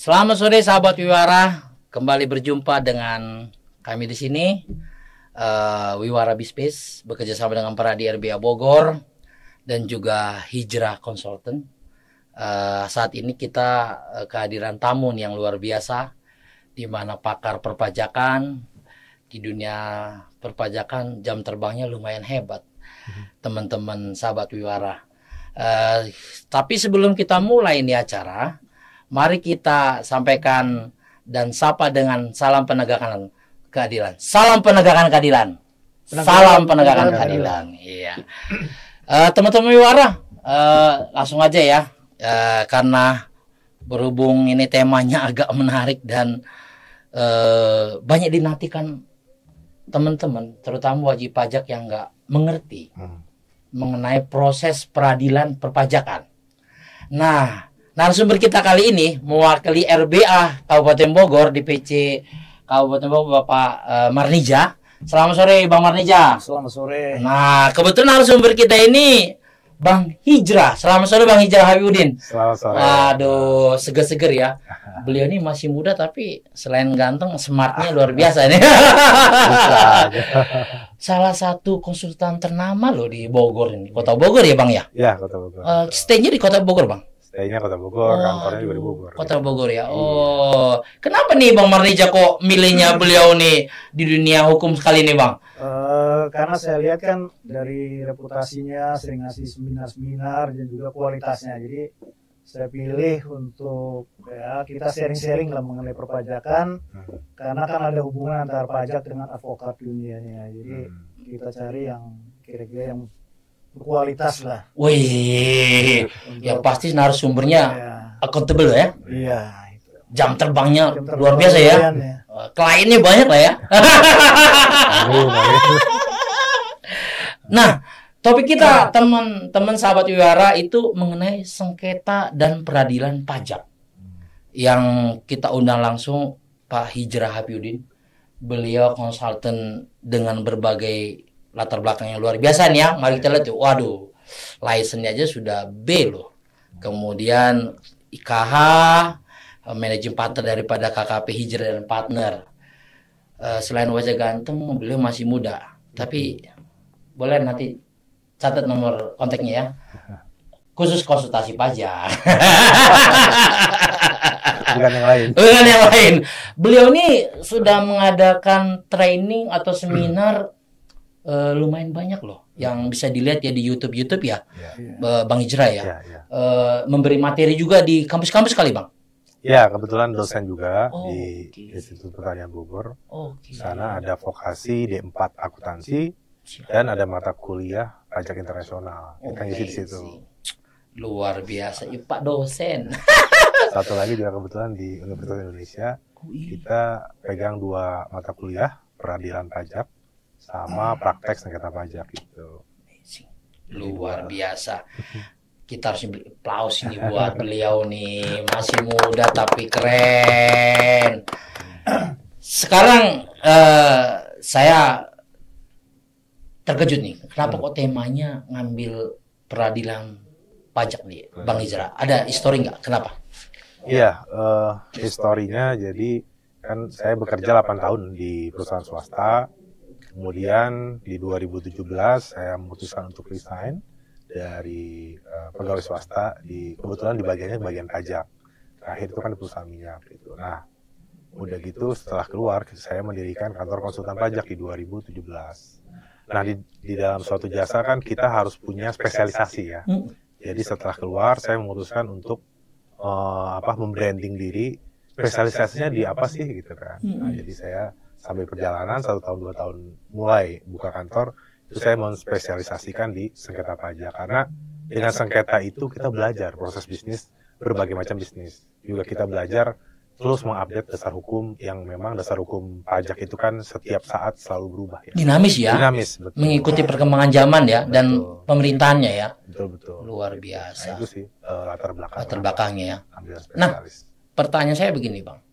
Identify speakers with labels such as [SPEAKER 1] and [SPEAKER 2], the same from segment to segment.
[SPEAKER 1] Selamat sore sahabat Wiwara, kembali berjumpa dengan kami di sini, Wiwara Bispace, bekerja sama dengan Pradi RBA Bogor dan juga Hijrah Consultant. Saat ini kita kehadiran tamu yang luar biasa, di mana pakar perpajakan di dunia perpajakan, jam terbangnya lumayan hebat, teman-teman sahabat Wiwara. Tapi sebelum kita mulai ini acara, mari kita sampaikan dan sapa dengan salam penegakan keadilan. Salam penegakan keadilan. Salam penegakan keadilan. Iya. Teman-teman Wiwara, langsung aja ya. Karena berhubung ini temanya agak menarik dan banyak dinantikan teman-teman, terutama wajib pajak yang nggak mengerti mengenai proses peradilan perpajakan. Nah, narasumber kita kali ini mewakili RBA Kabupaten Bogor, DPC Kabupaten Bogor, Bapak Marnija. Selamat sore Bang Marnija.
[SPEAKER 2] Selamat sore.
[SPEAKER 1] Nah, kebetulan narasumber kita ini Bang Hijrah. Selamat sore Bang Hijrah Habibudin.
[SPEAKER 2] Selamat sore.
[SPEAKER 1] Aduh, seger-seger ya. Beliau ini masih muda tapi selain ganteng, smartnya luar biasa nih. Salah satu konsultan ternama loh di Bogor ini. Kota Bogor ya Bang ya?
[SPEAKER 2] Ya, Kota Bogor.
[SPEAKER 1] Stay-nya di Kota Bogor Bang?
[SPEAKER 2] Stay-nya Kota Bogor, kantornya juga di Bogor.
[SPEAKER 1] Kota Bogor ya. Oh, kenapa nih Bang Marnija kok milihnya beliau nih di dunia hukum sekali nih Bang?
[SPEAKER 2] Karena saya lihat kan dari reputasinya sering ngasih seminar-seminar dan juga kualitasnya. Jadi saya pilih untuk ya kita sharing-sharing lah mengenai perpajakan, karena kan ada hubungan antara pajak dengan advokat dunianya. Jadi kita cari yang kira-kira yang berkualitas lah.
[SPEAKER 1] Wih, yang pasti narasumbernya accountable ya.
[SPEAKER 2] Iya.
[SPEAKER 1] Jam terbangnya luar biasa ya. Kliennya banyak lah ya. Nah, topik kita teman-teman sahabat Wiwara itu mengenai sengketa dan peradilan pajak. Yang kita undang langsung Pak Hijrah Habibudin. Beliau konsultan dengan berbagai latar belakang yang luar biasa nih ya. Mari kita lihat tuh. Waduh, license-nya aja sudah B loh. Kemudian IKH, managing partner daripada KKP Hijrah dan Partner. Selain wajah ganteng, beliau masih muda. Tapi boleh nanti catat nomor kontaknya ya. Khusus konsultasi pajak.
[SPEAKER 2] Bukan yang lain.
[SPEAKER 1] Bukan yang lain. Beliau ini sudah mengadakan training atau seminar lumayan banyak loh. Yang bisa dilihat ya di YouTube ya. Bang Hijrah ya. Memberi materi juga di kampus-kampus kali Bang.
[SPEAKER 2] Ya, kebetulan dosen juga di Institut Pertanian Bogor. Sana ada vokasi D4 akuntansi dan ada mata kuliah pajak internasional. Kita ngisi di situ.
[SPEAKER 1] Luar biasa, Pak dosen.
[SPEAKER 2] Satu lagi juga kebetulan di Universitas Indonesia kita pegang 2 mata kuliah, peradilan pajak sama praktek sengketa pajak gitu.
[SPEAKER 1] Luar biasa. Kita harus beri aplaus ini buat beliau nih, masih muda tapi keren. Sekarang saya terkejut nih, kenapa kok temanya ngambil peradilan pajak nih, Bang Hijrah? Ada histori nggak? Kenapa?
[SPEAKER 2] Iya, historinya jadi kan saya bekerja 8 tahun di perusahaan swasta. Kemudian di 2017 saya memutuskan untuk resign dari pegawai swasta, kebetulan di bagian pajak. Terakhir itu kan di perusahaan minyak gitu. Nah, udah gitu setelah keluar saya mendirikan kantor konsultan pajak di 2017. Nah, di dalam suatu jasa kan kita harus punya spesialisasi ya. Jadi setelah keluar saya memutuskan untuk membranding diri, spesialisasinya di apa sih gitu kan. Nah, jadi saya sambil perjalanan 1 tahun 2 tahun mulai buka kantor, itu saya menspesialisasikan di sengketa pajak, karena dengan sengketa itu kita belajar proses bisnis, berbagai macam bisnis. Juga kita belajar terus mengupdate dasar hukum, yang memang dasar hukum pajak itu kan setiap saat selalu berubah ya.
[SPEAKER 1] Dinamis ya.
[SPEAKER 2] Dinamis, betul.
[SPEAKER 1] Mengikuti perkembangan zaman ya, dan pemerintahannya ya.
[SPEAKER 2] Betul.
[SPEAKER 1] Luar biasa.
[SPEAKER 2] Nah, itu sih latar
[SPEAKER 1] belakangnya ya.
[SPEAKER 2] Ambil spesialis.
[SPEAKER 1] Nah, pertanyaan saya begini Bang.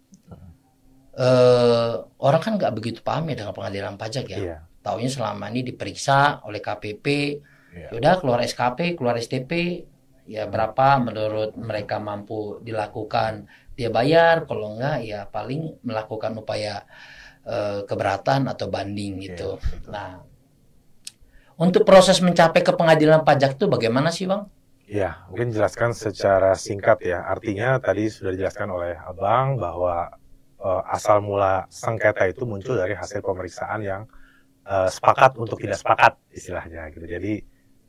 [SPEAKER 1] Orang kan nggak begitu paham ya dengan pengadilan pajak ya.
[SPEAKER 2] Iya.
[SPEAKER 1] Taunya selama ini diperiksa oleh KPP, udah keluar SKP, keluar STP, ya berapa menurut mereka mampu dilakukan dia bayar, kalau enggak ya paling melakukan upaya keberatan atau banding gitu. Nah, untuk proses mencapai ke pengadilan pajak itu bagaimana sih, Bang?
[SPEAKER 2] Ya, mungkin jelaskan secara singkat ya. Artinya tadi sudah dijelaskan oleh Abang bahwa asal mula sengketa itu muncul dari hasil pemeriksaan yang sepakat untuk tidak sepakat istilahnya gitu. Jadi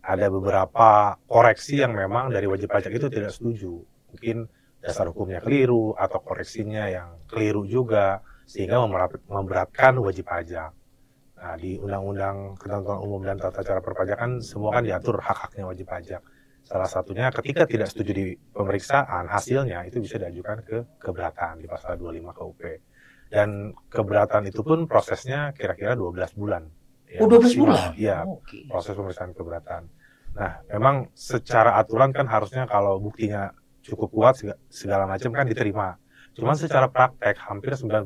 [SPEAKER 2] ada beberapa koreksi yang memang dari wajib pajak itu tidak setuju. Mungkin dasar hukumnya keliru atau koreksinya yang keliru juga sehingga memberatkan wajib pajak. Nah, di Undang-Undang Ketentuan Umum dan Tata Cara Perpajakan semua kan diatur hak-haknya wajib pajak. Salah satunya ketika tidak setuju di pemeriksaan, hasilnya itu bisa diajukan ke keberatan di pasal 25 KUP. Dan keberatan itu pun prosesnya kira-kira 12 bulan.
[SPEAKER 1] Ya, 12 bulan?
[SPEAKER 2] Iya, proses pemeriksaan keberatan. Nah, memang secara aturan kan harusnya kalau buktinya cukup kuat segala macam kan diterima. Cuman secara praktek hampir 99%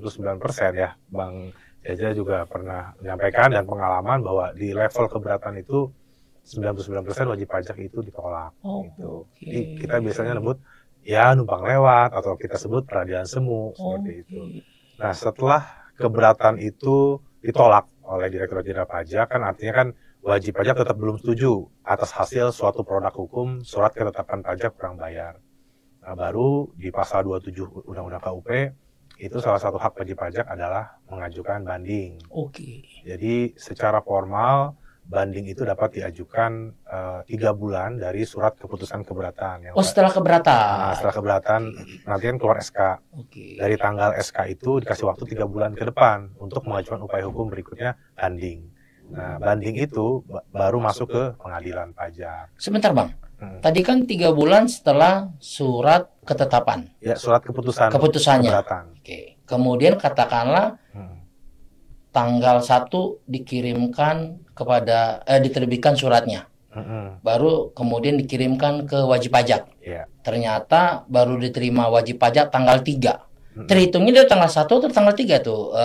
[SPEAKER 2] ya, Bang Jaja juga pernah menyampaikan dan pengalaman bahwa di level keberatan itu 99% wajib pajak itu ditolak. Gitu. Jadi kita biasanya sebut ya numpang lewat atau kita sebut peradilan semu seperti itu. Nah, setelah keberatan itu ditolak oleh Direktorat Jenderal Pajak kan artinya kan wajib pajak tetap belum setuju atas hasil suatu produk hukum surat ketetapan pajak kurang bayar. Nah, baru di pasal 27 Undang-Undang KUP itu salah satu hak wajib pajak adalah mengajukan banding. Jadi secara formal banding itu dapat diajukan 3 bulan dari surat keputusan keberatan.
[SPEAKER 1] Setelah keberatan.
[SPEAKER 2] Nah, setelah keberatan nanti kan keluar SK. Dari tanggal SK itu dikasih waktu 3 bulan ke depan untuk mengajukan upaya hukum berikutnya banding. Nah, banding itu baru masuk ke pengadilan pajak.
[SPEAKER 1] Sebentar, Bang. Tadi kan 3 bulan setelah surat ketetapan.
[SPEAKER 2] Ya, surat keputusannya.
[SPEAKER 1] Keberatan. Kemudian katakanlah tanggal 1 dikirimkan kepada diterbitkan suratnya. Baru kemudian dikirimkan ke wajib pajak. Ternyata baru diterima wajib pajak tanggal 3. Terhitungnya dari tanggal 1 atau tanggal 3 tuh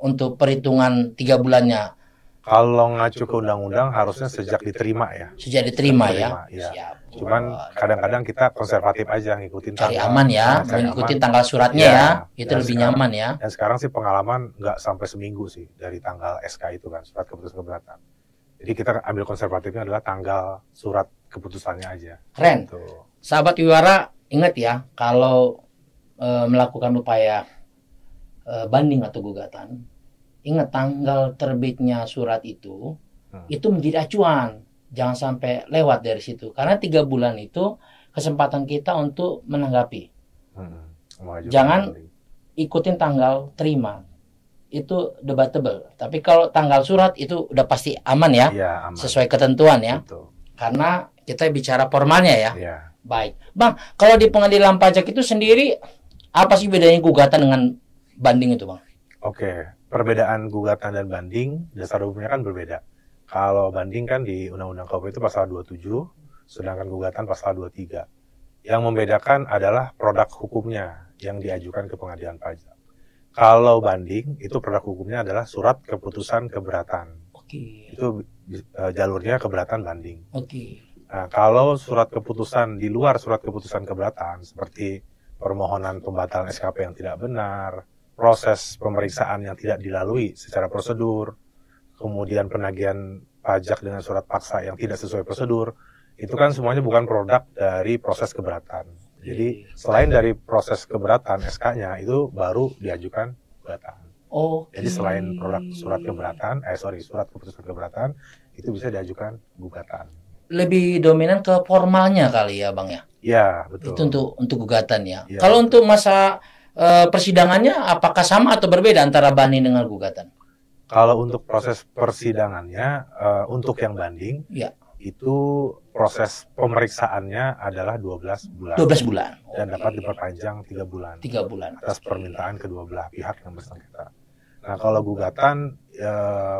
[SPEAKER 1] untuk perhitungan 3 bulannya.
[SPEAKER 2] Kalau ngacu ke undang-undang harusnya sejak diterima ya.
[SPEAKER 1] Sejak diterima ya.
[SPEAKER 2] Siap. Cuman kadang-kadang kita konservatif aja ngikutin
[SPEAKER 1] cari aman ya, mengikuti tanggal suratnya ya. Itu lebih nyaman ya.
[SPEAKER 2] Dan sekarang sih pengalaman nggak sampai seminggu sih dari tanggal SK itu kan, surat keputusan keberatan. Jadi kita ambil konservatifnya adalah tanggal surat keputusannya aja.
[SPEAKER 1] Keren. Gitu. Sahabat Wiwara, ingat ya, kalau melakukan upaya banding atau gugatan, ingat tanggal terbitnya surat itu menjadi acuan. Jangan sampai lewat dari situ. Karena 3 bulan itu kesempatan kita untuk menanggapi. Jangan ikutin tanggal terima. Itu debatable. Tapi kalau tanggal surat itu udah pasti aman ya.
[SPEAKER 2] Aman.
[SPEAKER 1] Sesuai ketentuan ya.
[SPEAKER 2] Betul.
[SPEAKER 1] Karena kita bicara formalnya ya.
[SPEAKER 2] Ya.
[SPEAKER 1] Baik. Bang, kalau di pengadilan pajak itu sendiri, apa sih bedanya gugatan dengan banding itu, Bang?
[SPEAKER 2] Oke. Perbedaan gugatan dan banding, dasar hukumnya kan berbeda. Kalau banding kan di Undang-Undang KUP itu pasal 27, sedangkan gugatan pasal 23. Yang membedakan adalah produk hukumnya yang diajukan ke pengadilan pajak. Kalau banding, itu produk hukumnya adalah surat keputusan keberatan. Itu jalurnya keberatan banding. Nah, kalau surat keputusan di luar surat keputusan keberatan, seperti permohonan pembatalan SKP yang tidak benar, proses pemeriksaan yang tidak dilalui secara prosedur, kemudian penagihan pajak dengan surat paksa yang tidak sesuai prosedur, itu kan semuanya bukan produk dari proses keberatan. Jadi selain dari proses keberatan SK-nya itu baru diajukan gugatan. Jadi selain produk surat keberatan, surat keputusan keberatan itu bisa diajukan gugatan.
[SPEAKER 1] Lebih dominan ke formalnya kali ya, Bang ya?
[SPEAKER 2] Iya, betul.
[SPEAKER 1] Itu untuk gugatan ya. Kalau untuk masa persidangannya apakah sama atau berbeda antara banding dengan gugatan?
[SPEAKER 2] Kalau untuk proses persidangannya, untuk yang banding, itu proses pemeriksaannya adalah 12 bulan.
[SPEAKER 1] 12 bulan.
[SPEAKER 2] Dan dapat diperpanjang 3 bulan.
[SPEAKER 1] 3 bulan.
[SPEAKER 2] Atas permintaan kedua belah pihak yang bersangkutan. Nah, kalau gugatan,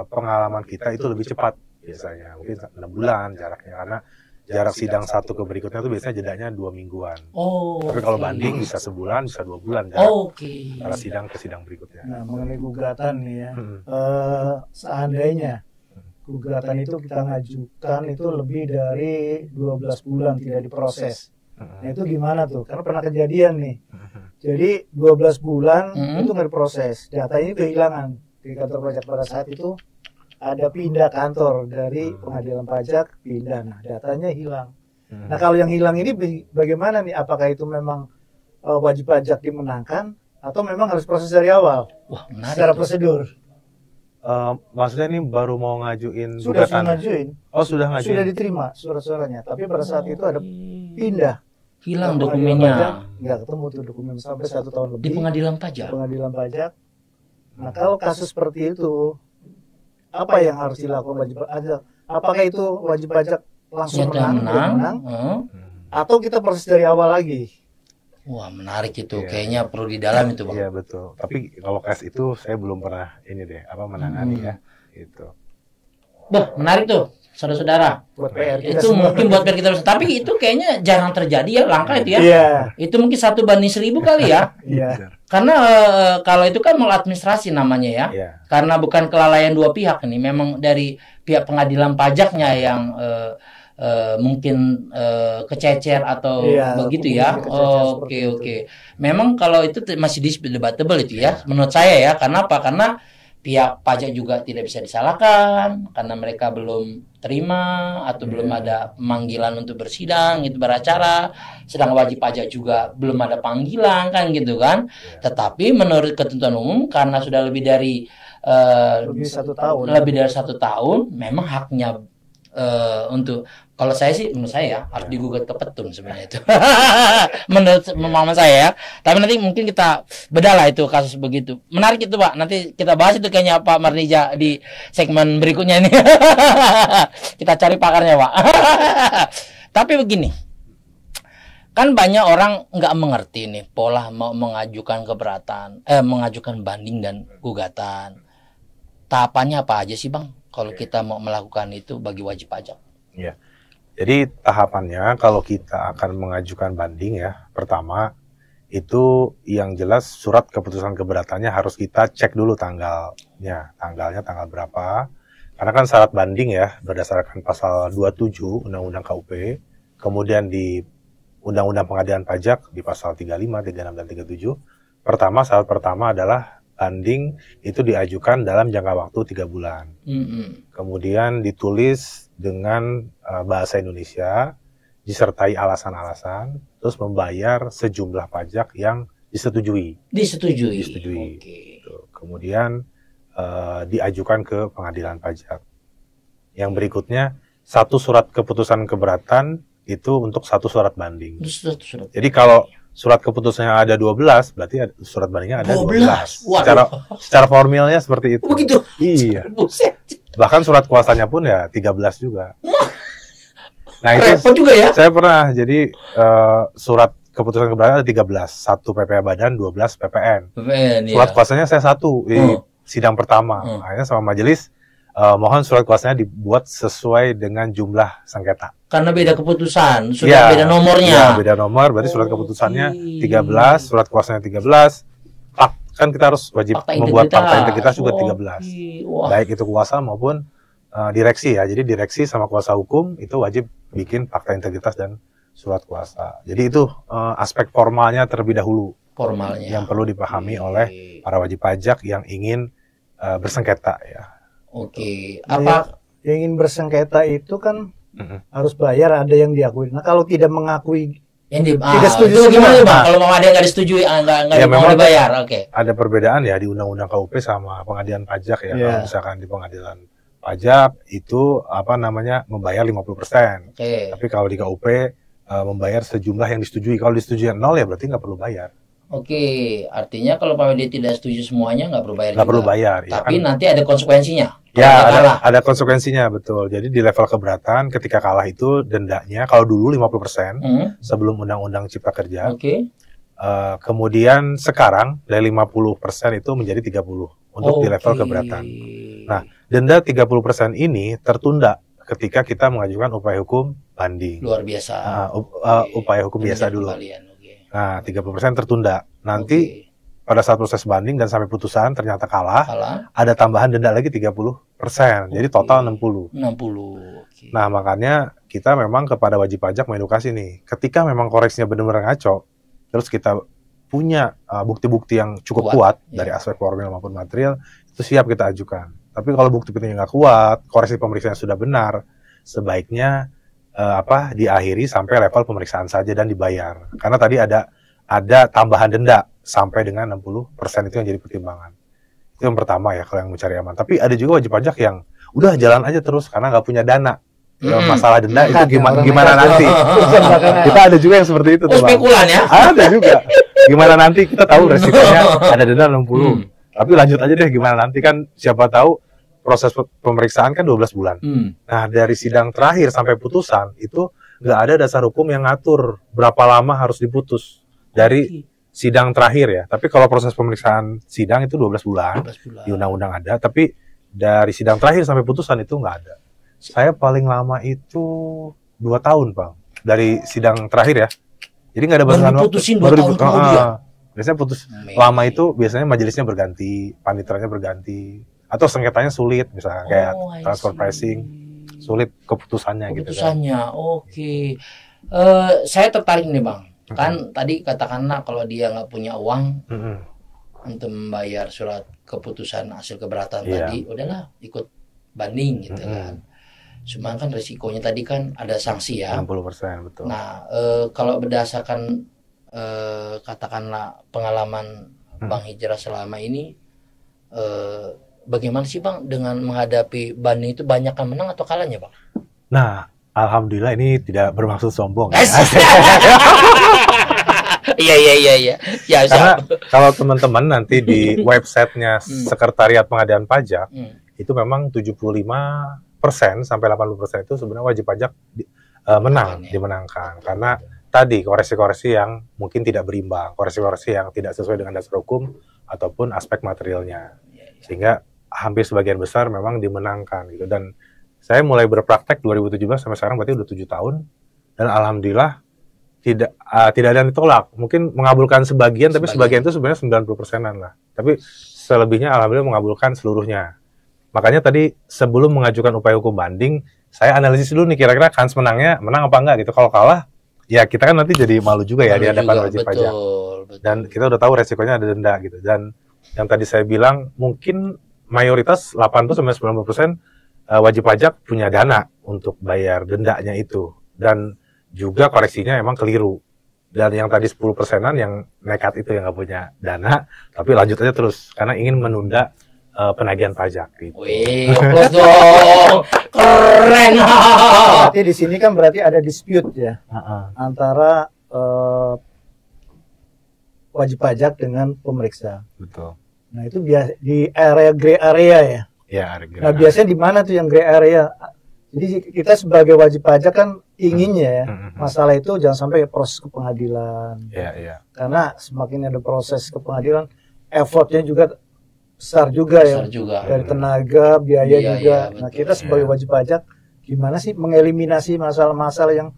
[SPEAKER 2] pengalaman kita itu lebih cepat biasanya. Mungkin 6 bulan jaraknya, karena jarak sidang satu ke berikutnya itu biasanya jedanya 2 mingguan. Tapi kalau banding bisa sebulan, bisa 2 bulan jarak. Antara sidang ke sidang berikutnya.
[SPEAKER 3] Nah, mengenai gugatan nih ya, seandainya gugatan itu kita ngajukan itu lebih dari 12 bulan tidak diproses, Nah itu gimana tuh? Karena pernah kejadian nih. Jadi 12 bulan itu nggak diproses. Data ini kehilangan di kantor pajak pada saat itu. Ada pindah kantor dari pengadilan pajak, pindah. Nah datanya hilang. Nah kalau yang hilang ini bagaimana nih? Apakah itu memang wajib pajak dimenangkan atau memang harus proses dari awal?
[SPEAKER 1] Wah, menarik
[SPEAKER 3] secara
[SPEAKER 1] tuh.
[SPEAKER 3] prosedur.
[SPEAKER 2] Maksudnya ini baru mau ngajuin
[SPEAKER 3] Sudah
[SPEAKER 2] gugatan?
[SPEAKER 3] ngajuin.
[SPEAKER 2] Oh, sudah ngajuin.
[SPEAKER 3] Sudah diterima surat-suratnya. Tapi pada saat itu ada pindah.
[SPEAKER 1] Hilang
[SPEAKER 3] Pengadilan
[SPEAKER 1] dokumennya
[SPEAKER 3] pajak, nggak ketemu tuh dokumen sampai 1 tahun
[SPEAKER 1] di
[SPEAKER 3] lebih.
[SPEAKER 1] pengadilan pajak.
[SPEAKER 3] Pengadilan pajak. Nah kalau kasus seperti itu, apa yang harus dilakukan wajib pajak? Apakah itu wajib pajak langsung menang, atau kita proses dari awal lagi?
[SPEAKER 1] Wah, menarik itu.
[SPEAKER 2] Iya.
[SPEAKER 1] Kayaknya perlu di dalam itu, Bang.
[SPEAKER 2] Iya betul. Tapi kalau case itu saya belum pernah ini deh menangani ya. Itu.
[SPEAKER 1] Wah, menarik tuh, saudara-saudara.
[SPEAKER 3] Buat PR kita
[SPEAKER 1] Itu
[SPEAKER 3] semua.
[SPEAKER 1] mungkin buat PR kita bersama. Tapi itu kayaknya jarang terjadi ya, langka itu ya.
[SPEAKER 3] Iya,
[SPEAKER 1] Itu mungkin 1/1000 kali ya.
[SPEAKER 3] iya.
[SPEAKER 1] Karena kalau itu kan maladministrasi namanya ya.
[SPEAKER 2] Iya.
[SPEAKER 1] Karena bukan kelalaian dua pihak ini, memang dari pihak pengadilan pajaknya yang mungkin kececer atau
[SPEAKER 3] Iya,
[SPEAKER 1] begitu
[SPEAKER 3] mungkin
[SPEAKER 1] ya.
[SPEAKER 3] kececer seperti
[SPEAKER 1] Oke,
[SPEAKER 3] itu.
[SPEAKER 1] oke. Memang kalau itu masih debatable itu ya, menurut saya ya. Karena apa? Karena pihak pajak juga tidak bisa disalahkan karena mereka belum terima atau belum ada pemanggilan untuk bersidang itu beracara, sedang wajib pajak juga belum ada panggilan kan gitu kan. Tetapi menurut ketentuan umum karena sudah lebih dari
[SPEAKER 3] Lebih 1 tahun.
[SPEAKER 1] lebih dari 1 tahun, memang haknya untuk kalau saya sih menurut saya ya, harus digugat ke petun sebenarnya itu. Menurut pemahaman saya ya. Tapi nanti mungkin kita bedah lah itu kasus begitu. Menarik itu Pak. Nanti kita bahas itu kayaknya Pak Marnija di segmen berikutnya ini. Kita cari pakarnya Pak. Tapi begini. Kan banyak orang nggak mengerti nih pola mau mengajukan keberatan, mengajukan banding dan gugatan. Tahapannya apa aja sih Bang? Kalau kita mau melakukan itu bagi wajib pajak.
[SPEAKER 2] Iya. Jadi tahapannya kalau kita akan mengajukan banding ya, pertama itu yang jelas surat keputusan keberatannya harus kita cek dulu tanggalnya tanggal berapa. Karena kan syarat banding ya berdasarkan pasal 27 Undang-Undang KUP, kemudian di Undang-Undang Pengadilan Pajak di pasal 35, 36 dan 37. Pertama, syarat pertama adalah banding itu diajukan dalam jangka waktu 3 bulan. Kemudian ditulis dengan bahasa Indonesia, disertai alasan-alasan, terus membayar sejumlah pajak yang disetujui.
[SPEAKER 1] Disetujui.
[SPEAKER 2] Oke. Kemudian diajukan ke pengadilan pajak. Yang berikutnya, 1 surat keputusan keberatan itu untuk 1 surat banding.
[SPEAKER 1] Surat.
[SPEAKER 2] Jadi kalau surat keputusannya ada 12, berarti surat bandingnya ada 12.
[SPEAKER 1] 12.
[SPEAKER 2] Secara formilnya seperti itu.
[SPEAKER 1] Begitu.
[SPEAKER 2] Iya.
[SPEAKER 1] Buset.
[SPEAKER 2] Bahkan surat kuasanya pun ya 13 juga. Nah
[SPEAKER 1] Repot
[SPEAKER 2] itu
[SPEAKER 1] juga ya.
[SPEAKER 2] saya pernah. Jadi surat keputusan keberatan ada 13. 1 PPh Badan, 12 PPN. Surat kuasanya saya 1 di sidang pertama. Akhirnya sama majelis mohon surat kuasanya dibuat sesuai dengan jumlah sengketa.
[SPEAKER 1] Karena beda keputusan, sudah beda nomornya.
[SPEAKER 2] Iya, beda nomor, berarti surat keputusannya 13, surat kuasanya 13. Kan kita harus wajib membuat fakta integritas juga 13. Baik itu kuasa maupun direksi ya. Jadi direksi sama kuasa hukum itu wajib bikin fakta integritas dan surat kuasa. Jadi itu aspek formalnya terlebih dahulu.
[SPEAKER 1] Formalnya.
[SPEAKER 2] Yang perlu dipahami oleh para wajib pajak yang ingin bersengketa ya.
[SPEAKER 1] Oke. Apa
[SPEAKER 3] yang ingin bersengketa itu kan harus bayar, ada yang diakui. Nah kalau tidak mengakui
[SPEAKER 1] yang
[SPEAKER 3] tidak setuju
[SPEAKER 1] itu gimana
[SPEAKER 3] semua.
[SPEAKER 1] Bang? Kalau mau ada yang nggak disetujui, nggak
[SPEAKER 2] Ya,
[SPEAKER 1] mau
[SPEAKER 2] memang
[SPEAKER 1] dibayar, oke.
[SPEAKER 2] Ada perbedaan ya di Undang-Undang KUP sama pengadilan pajak ya.
[SPEAKER 3] Iya.
[SPEAKER 2] Kalau misalkan di pengadilan pajak itu membayar 50%.
[SPEAKER 1] Oke.
[SPEAKER 2] Tapi kalau di KUP membayar sejumlah yang disetujui. Kalau disetujui 0 ya berarti nggak perlu bayar.
[SPEAKER 1] Oke, artinya kalau Pak Wede tidak setuju semuanya nggak perlu bayar.
[SPEAKER 2] Nggak perlu bayar. Ya,
[SPEAKER 1] Tapi
[SPEAKER 2] kan?
[SPEAKER 1] nanti ada konsekuensinya.
[SPEAKER 2] Ya, ada konsekuensinya, betul. Jadi di level keberatan ketika kalah itu dendanya, kalau dulu 50% sebelum Undang-Undang Cipta Kerja.
[SPEAKER 1] Oke.
[SPEAKER 2] Kemudian sekarang dari 50% itu menjadi 30 untuk di level keberatan. Nah, denda 30% ini tertunda ketika kita mengajukan upaya hukum banding.
[SPEAKER 1] Luar biasa.
[SPEAKER 2] Upaya hukum biasa dulu. Nah, 30% tertunda. Nanti pada saat proses banding dan sampai putusan ternyata kalah, ada tambahan denda lagi 30%. Jadi total 60.
[SPEAKER 1] 60.
[SPEAKER 2] Nah, makanya kita memang kepada wajib pajak mengedukasi nih. Ketika memang koreksinya benar-benar ngaco, terus kita punya bukti-bukti yang cukup kuat dari aspek formil maupun material, itu siap kita ajukan. Tapi kalau bukti-buktinya nggak kuat, koreksi pemeriksaan sudah benar, sebaiknya diakhiri sampai level pemeriksaan saja dan dibayar. Karena tadi ada tambahan denda sampai dengan 60% itu yang jadi pertimbangan. Itu yang pertama ya kalau yang mencari aman. Tapi ada juga wajib pajak yang udah jalan aja terus karena nggak punya dana. Masalah denda itu gimana nanti? Kita ada juga yang seperti itu, tuh, Bang.
[SPEAKER 1] Spekulan ya?
[SPEAKER 2] Ada juga. Gimana nanti kita tahu resikonya ada denda 60. Tapi lanjut aja deh gimana nanti kan siapa tahu proses pemeriksaan kan 12 bulan. Nah, dari sidang terakhir sampai putusan itu nggak ada dasar hukum yang ngatur berapa lama harus diputus dari sidang terakhir ya. Tapi kalau proses pemeriksaan sidang itu 12 bulan. Di undang-undang ada, tapi dari sidang terakhir sampai putusan itu nggak ada. Saya paling lama itu 2 tahun, Bang. Dari sidang terakhir ya. Jadi nggak ada batasan waktu.
[SPEAKER 1] Baru diputusin 2 tahun kemudian.
[SPEAKER 2] Biasanya putus lama itu biasanya majelisnya berganti, paniteranya berganti, atau sengketanya sulit, misalnya kayak transfer pricing, sulit keputusannya gitu kan.
[SPEAKER 1] Oke. Saya tertarik nih, Bang. Kan tadi katakanlah kalau dia nggak punya uang untuk membayar surat keputusan hasil keberatan tadi, udahlah ikut banding gitu kan. Cuma kan risikonya tadi kan ada sanksi ya.
[SPEAKER 2] 60%, betul.
[SPEAKER 1] Nah, kalau berdasarkan katakanlah pengalaman Bang Hijrah selama ini, bagaimana sih Bang dengan menghadapi banding itu, banyak kan menang atau kalahnya Bang?
[SPEAKER 2] Nah, alhamdulillah ini tidak bermaksud sombong.
[SPEAKER 1] Iya. Ya,
[SPEAKER 2] karena kalau teman-teman nanti di websitenya Sekretariat Pengadaan Pajak, itu memang 75% sampai 80% itu sebenarnya wajib pajak dimenangkan. Karena tadi koreksi-koreksi yang mungkin tidak berimbang, koreksi-koreksi yang tidak sesuai dengan dasar hukum ataupun aspek materialnya, sehingga hampir sebagian besar memang dimenangkan gitu. Dan saya mulai berpraktek 2017 sampai sekarang berarti udah 7 tahun, dan alhamdulillah tidak ada yang ditolak. Mungkin mengabulkan sebagian, tapi sebagian itu sebenarnya 90%-an lah. Tapi selebihnya alhamdulillah mengabulkan seluruhnya. Makanya tadi sebelum mengajukan upaya hukum banding, saya analisis dulu nih kira-kira kans menangnya menang apa enggak gitu. Kalau kalah, ya kita kan nanti jadi malu juga ya di hadapan wajib pajak. Dan kita udah tahu resikonya ada denda gitu. Dan yang tadi saya bilang mungkin mayoritas 80-90% wajib pajak punya dana untuk bayar dendanya itu. Dan juga koreksinya emang keliru. Dan yang tadi 10%-an yang nekat itu yang nggak punya dana, tapi lanjut aja terus karena ingin menunda penagihan pajak gitu.
[SPEAKER 1] Wih, dong. Keren.
[SPEAKER 3] Berarti di sini kan berarti ada dispute ya antara wajib pajak dengan pemeriksa.
[SPEAKER 2] Betul.
[SPEAKER 3] Nah itu di area gray area ya.
[SPEAKER 2] Ya, area.
[SPEAKER 3] Nah biasanya di mana tuh yang gray area? Jadi kita sebagai wajib pajak kan inginnya ya masalah itu jangan sampai proses ke pengadilan.
[SPEAKER 2] Iya.
[SPEAKER 3] Karena semakin ada proses ke pengadilan, effortnya juga besar juga ya. Dari tenaga, biaya juga. Nah kita sebagai wajib pajak gimana sih mengeliminasi masalah-masalah yang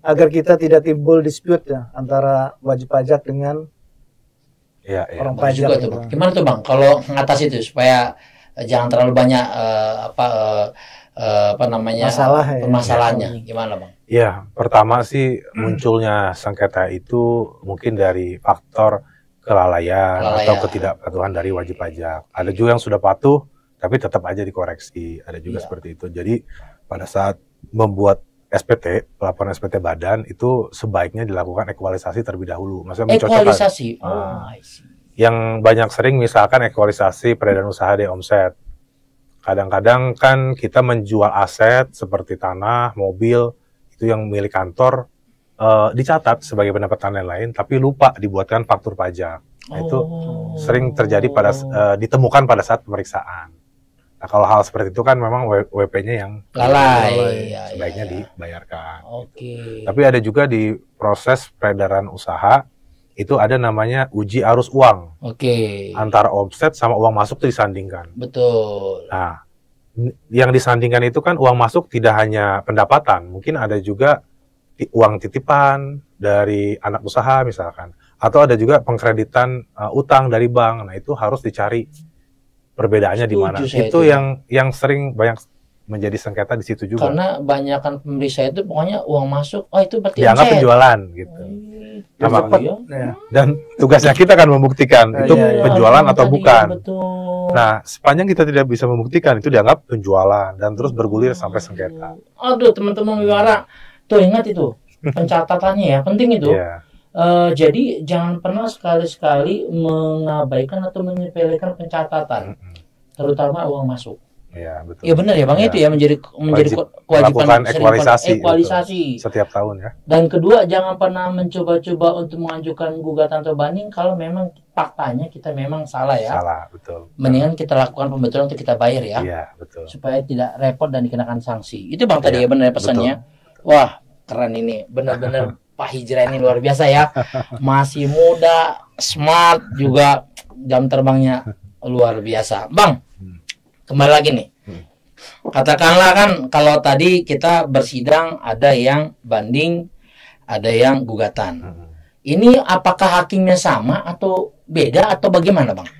[SPEAKER 3] agar kita tidak timbul dispute ya antara wajib pajak dengan orang pajak.
[SPEAKER 1] Tuh, Bang. Gimana tuh Bang kalau mengatasi itu supaya jangan terlalu banyak permasalahannya, gimana Bang?
[SPEAKER 2] Ya, pertama sih munculnya sengketa itu mungkin dari faktor kelalaian atau ketidakpatuhan dari wajib pajak. Ada juga yang sudah patuh tapi tetap aja dikoreksi. Ada juga seperti itu. Jadi pada saat membuat SPT, pelaporan SPT badan itu sebaiknya dilakukan ekualisasi terlebih dahulu. Maksudnya mencocokkan.
[SPEAKER 1] Ekualisasi.
[SPEAKER 2] Yang banyak sering misalkan ekualisasi peredaran usaha di omset. Kadang-kadang kan kita menjual aset seperti tanah, mobil, itu yang milik kantor, dicatat sebagai pendapatan lain, tapi lupa dibuatkan faktur pajak. Nah, itu sering terjadi ditemukan pada saat pemeriksaan. Nah, kalau hal seperti itu kan memang WP-nya yang
[SPEAKER 1] lalai,
[SPEAKER 2] sebaiknya dibayarkan.
[SPEAKER 1] Oke.
[SPEAKER 2] Tapi ada juga di proses peredaran usaha, itu ada namanya uji arus uang. Antara omset sama uang masuk itu disandingkan.
[SPEAKER 1] Betul.
[SPEAKER 2] Nah, yang disandingkan itu kan uang masuk tidak hanya pendapatan, mungkin ada juga uang titipan dari anak usaha misalkan, atau ada juga pengkreditan utang dari bank. Nah itu harus dicari perbedaannya di mana. Itu yang sering banyak menjadi sengketa di situ juga.
[SPEAKER 1] Karena banyakan pemeriksa itu pokoknya uang masuk, oh itu berarti
[SPEAKER 2] Dianggap
[SPEAKER 1] omset.
[SPEAKER 2] penjualan gitu.
[SPEAKER 3] Biar
[SPEAKER 2] Sama-
[SPEAKER 3] cepat.
[SPEAKER 1] Iya.
[SPEAKER 3] Ya.
[SPEAKER 2] Dan tugasnya kita kan membuktikan itu
[SPEAKER 3] Iya,
[SPEAKER 2] penjualan
[SPEAKER 1] itu
[SPEAKER 2] atau
[SPEAKER 1] tadi,
[SPEAKER 2] bukan.
[SPEAKER 1] Betul.
[SPEAKER 2] Nah, sepanjang kita tidak bisa membuktikan itu dianggap penjualan dan terus bergulir sampai sengketa.
[SPEAKER 1] Aduh, teman-teman Wiwara, tuh ingat itu pencatatannya ya, penting itu.
[SPEAKER 2] Iya.
[SPEAKER 1] Jadi jangan pernah sekali-sekali mengabaikan atau menyepelekan pencatatan, terutama uang masuk.
[SPEAKER 2] Iya, betul.
[SPEAKER 1] Iya benar ya Bang,
[SPEAKER 2] Ya.
[SPEAKER 1] itu ya menjadi
[SPEAKER 2] Wajib
[SPEAKER 1] kewajiban
[SPEAKER 2] melakukan
[SPEAKER 1] sering
[SPEAKER 2] ekwalisasi,
[SPEAKER 1] ekwalisasi.
[SPEAKER 2] Setiap tahun ya.
[SPEAKER 1] Dan kedua, jangan pernah mencoba-coba untuk mengajukan gugatan atau banding kalau memang faktanya kita memang salah ya.
[SPEAKER 2] Salah, betul.
[SPEAKER 1] Mendingan kita lakukan pembetulan untuk kita bayar ya,
[SPEAKER 2] Iya, betul.
[SPEAKER 1] supaya tidak repot dan dikenakan sanksi. Itu Bang tadi
[SPEAKER 2] Iya,
[SPEAKER 1] ya benar ya pesannya. Wah, keren ini. Benar-benar Pak Hijrah ini luar biasa ya. Masih muda, smart juga, jam terbangnya luar biasa. Bang, kembali lagi nih. Katakanlah kan kalau tadi kita bersidang ada yang banding, ada yang gugatan. Ini apakah hakimnya sama atau beda atau bagaimana Bang?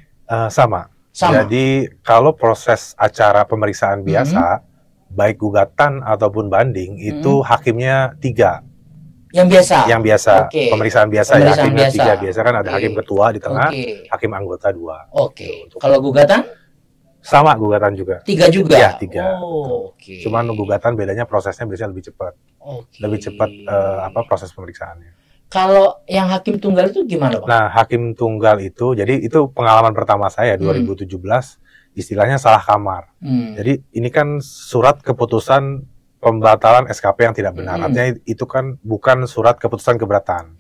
[SPEAKER 2] Sama.
[SPEAKER 1] Sama.
[SPEAKER 2] Jadi kalau proses acara pemeriksaan biasa, baik gugatan ataupun banding, itu hakimnya 3.
[SPEAKER 1] Yang biasa.
[SPEAKER 2] Yang biasa,
[SPEAKER 1] Oke.
[SPEAKER 2] pemeriksaan biasa
[SPEAKER 1] Pemeriksaan
[SPEAKER 2] ya, hakimnya
[SPEAKER 1] biasa.
[SPEAKER 2] 3. Biasa kan ada
[SPEAKER 1] Oke.
[SPEAKER 2] hakim ketua di tengah,
[SPEAKER 1] Oke.
[SPEAKER 2] hakim anggota 2.
[SPEAKER 1] Oke. Kalau gugatan?
[SPEAKER 2] Sama gugatan juga.
[SPEAKER 1] 3 juga.
[SPEAKER 2] Iya, 3.
[SPEAKER 1] Oh, oke.
[SPEAKER 2] Cuman gugatan bedanya prosesnya biasanya lebih cepat.
[SPEAKER 1] Oke.
[SPEAKER 2] Lebih cepat proses pemeriksaannya.
[SPEAKER 1] Kalau yang hakim tunggal itu gimana Bang?
[SPEAKER 2] Nah, hakim tunggal itu, jadi itu pengalaman pertama saya 2017, istilahnya salah kamar. Jadi ini kan surat keputusan pembatalan SKP yang tidak benar. Artinya itu kan bukan surat keputusan keberatan.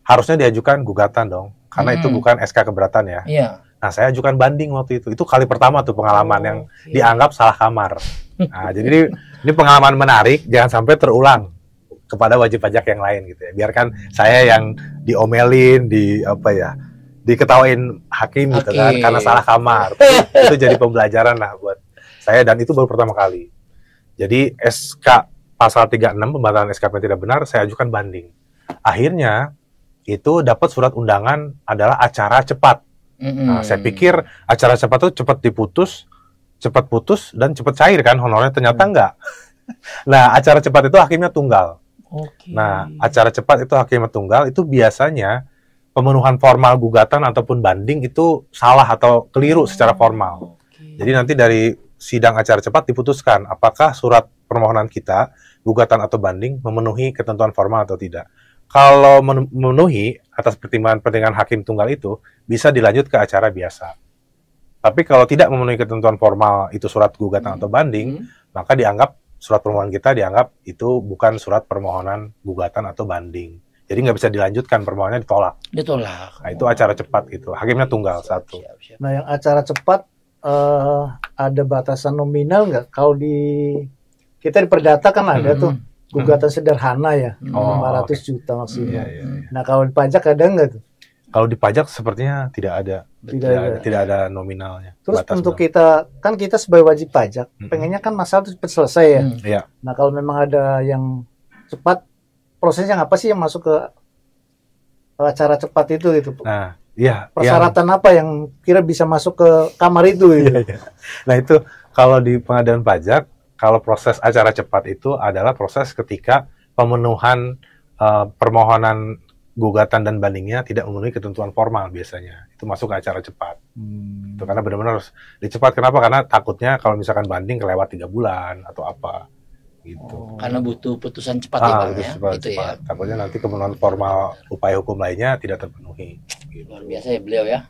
[SPEAKER 2] Harusnya diajukan gugatan dong, karena itu bukan SK keberatan ya.
[SPEAKER 1] Iya.
[SPEAKER 2] Nah, saya ajukan banding waktu itu. Itu kali pertama tuh pengalaman yang
[SPEAKER 1] Oke.
[SPEAKER 2] dianggap salah kamar. Nah, jadi ini pengalaman menarik, jangan sampai terulang kepada wajib pajak yang lain gitu ya. Biarkan saya yang diomelin, diketawain hakim gitu kan,
[SPEAKER 1] Oke.
[SPEAKER 2] karena salah kamar. Itu jadi pembelajaran lah buat saya, dan itu baru pertama kali. Jadi SK pasal 36 pembatalan SKP yang tidak benar, saya ajukan banding. Akhirnya itu dapat surat undangan adalah acara cepat. Nah, saya pikir acara cepat itu cepat putus dan cepat cair kan honornya, ternyata enggak. Nah, acara cepat itu hakimnya tunggal.
[SPEAKER 1] Oke.
[SPEAKER 2] Nah, acara cepat itu hakimnya tunggal, itu biasanya pemenuhan formal gugatan ataupun banding itu salah atau keliru secara formal. Jadi nanti dari sidang acara cepat diputuskan apakah surat permohonan kita, gugatan atau banding memenuhi ketentuan formal atau tidak. Kalau memenuhi atas pertimbangan hakim tunggal itu, bisa dilanjut ke acara biasa. Tapi kalau tidak memenuhi ketentuan formal itu surat gugatan atau banding, maka dianggap surat permohonan kita dianggap itu bukan surat permohonan gugatan atau banding. Jadi nggak bisa dilanjutkan, permohonannya ditolak.
[SPEAKER 1] Ditolak.
[SPEAKER 2] Nah, itu acara cepat gitu. Hakimnya tunggal satu.
[SPEAKER 1] Siap.
[SPEAKER 3] Nah, yang acara cepat ada batasan nominal nggak? Kalau kita di perdata kan ada tuh gugatan sederhana ya,
[SPEAKER 2] Oh,
[SPEAKER 3] 500 juta maksimal.
[SPEAKER 2] Iya.
[SPEAKER 3] Nah, kalau di pajak ada nggak tuh?
[SPEAKER 2] Kalau di pajak sepertinya tidak ada. Tidak ada nominalnya.
[SPEAKER 3] Terus
[SPEAKER 2] batas
[SPEAKER 3] untuk
[SPEAKER 2] nominal.
[SPEAKER 3] kita sebagai wajib pajak, pengennya kan masalah itu cepat selesai ya.
[SPEAKER 2] Iya.
[SPEAKER 3] Nah, kalau memang ada yang cepat, prosesnya apa sih yang masuk ke acara cepat itu gitu?
[SPEAKER 2] Nah, iya.
[SPEAKER 3] Persyaratan apa yang kira bisa masuk ke kamar itu gitu?
[SPEAKER 2] Nah, itu kalau di pengadilan pajak, kalau proses acara cepat itu adalah proses ketika pemenuhan permohonan gugatan dan bandingnya tidak memenuhi ketentuan formal biasanya. Itu masuk ke acara cepat. Itu karena benar-benar harus dicepat. Kenapa? Karena takutnya kalau misalkan banding kelewat 3 bulan atau apa gitu.
[SPEAKER 1] Karena butuh putusan cepat ya Bang
[SPEAKER 2] Harus
[SPEAKER 1] ya.
[SPEAKER 2] cepat.
[SPEAKER 1] Itu ya.
[SPEAKER 2] Takutnya nanti kemenuhan formal upaya hukum lainnya tidak terpenuhi. Gitu.
[SPEAKER 1] Luar biasa ya beliau ya.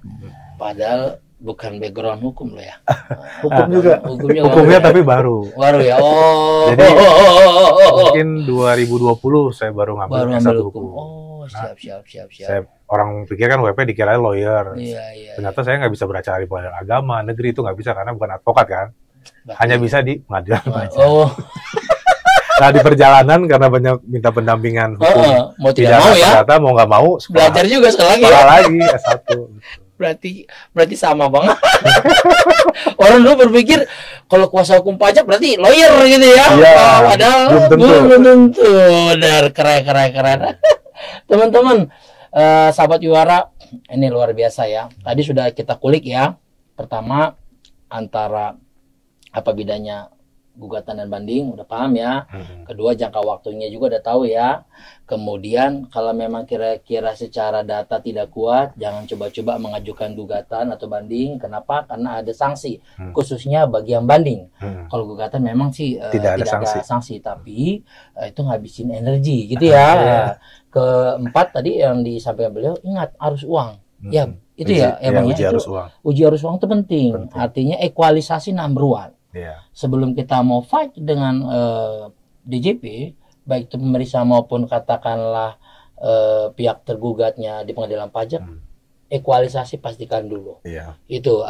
[SPEAKER 1] Padahal bukan background hukum loh ya.
[SPEAKER 3] Hukum juga.
[SPEAKER 2] Hukumnya tapi baru.
[SPEAKER 1] Baru ya. Oh.
[SPEAKER 2] Jadi mungkin 2020 saya baru ngambil
[SPEAKER 1] baru
[SPEAKER 2] S1
[SPEAKER 1] ambil
[SPEAKER 2] hukum.
[SPEAKER 1] hukum. Oh, siap.
[SPEAKER 2] Saya orang pikir kan WP dikira lawyer.
[SPEAKER 1] Iya.
[SPEAKER 2] Ternyata saya nggak bisa berbicara di pengadilan agama, negeri itu nggak bisa karena bukan advokat kan. Hanya bisa di pengadilan pajak.
[SPEAKER 1] Oh.
[SPEAKER 2] Nah, di perjalanan karena banyak minta pendampingan hukum.
[SPEAKER 1] Mau tidak mau ya.
[SPEAKER 2] Ternyata mau nggak mau
[SPEAKER 1] Belajar juga sekali lagi ya.
[SPEAKER 2] sekolah lagi S1.
[SPEAKER 1] Berarti sama banget. Orang dulu berpikir kalau kuasa hukum pajak berarti lawyer gitu ya.
[SPEAKER 2] Iya,
[SPEAKER 1] Padahal belum tentu. Benar, keren. Teman-teman, sahabat Wiwara, ini luar biasa ya. Tadi sudah kita kulik ya. Pertama, antara apa bedanya gugatan dan banding, udah paham ya. Kedua, jangka waktunya juga udah tahu ya. Kemudian kalau memang kira-kira secara data tidak kuat, jangan coba-coba mengajukan gugatan atau banding. Kenapa? Karena ada sanksi, khususnya bagi yang banding. Kalau gugatan memang sih tidak ada sanksi, tapi itu ngabisin energi gitu ya. Keempat tadi yang disampaikan beliau, ingat harus uang. Ya, itu ya, Bang,
[SPEAKER 2] uji
[SPEAKER 1] ya,
[SPEAKER 2] arus uang.
[SPEAKER 1] Uji arus uang itu penting. Artinya ekualisasi number one. Sebelum kita mau fight dengan DJP, baik itu pemeriksa maupun katakanlah pihak tergugatnya di pengadilan pajak, ekualisasi pastikan dulu. Itu.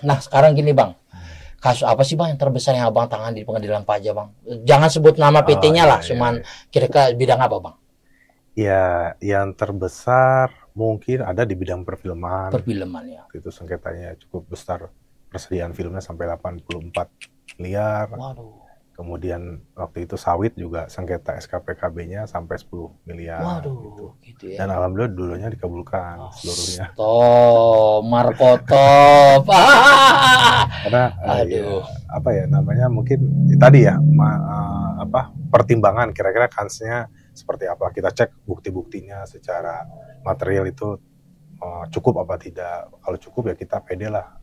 [SPEAKER 1] Nah, sekarang gini, Bang. Kasus apa sih, Bang, yang terbesar yang Abang tangani di pengadilan pajak, Bang? Jangan sebut nama PT-nya lah, cuman kira-kira bidang apa, Bang?
[SPEAKER 2] Ya, yang terbesar mungkin ada di bidang perfilman.
[SPEAKER 1] Perfilman ya.
[SPEAKER 2] Itu sengketanya cukup besar. Persediaan filmnya sampai 84 miliar.
[SPEAKER 1] Waduh.
[SPEAKER 2] Kemudian waktu itu sawit juga sengketa SKPKB-nya sampai 10 miliar.
[SPEAKER 1] Waduh, gitu ya.
[SPEAKER 2] Dan alhamdulillah dulunya dikabulkan seluruhnya.
[SPEAKER 1] Markotop.
[SPEAKER 2] Karena apa ya namanya, mungkin tadi ya pertimbangan kira-kira kansnya seperti apa. Kita cek bukti-buktinya secara material itu cukup apa tidak. Kalau cukup ya kita pede lah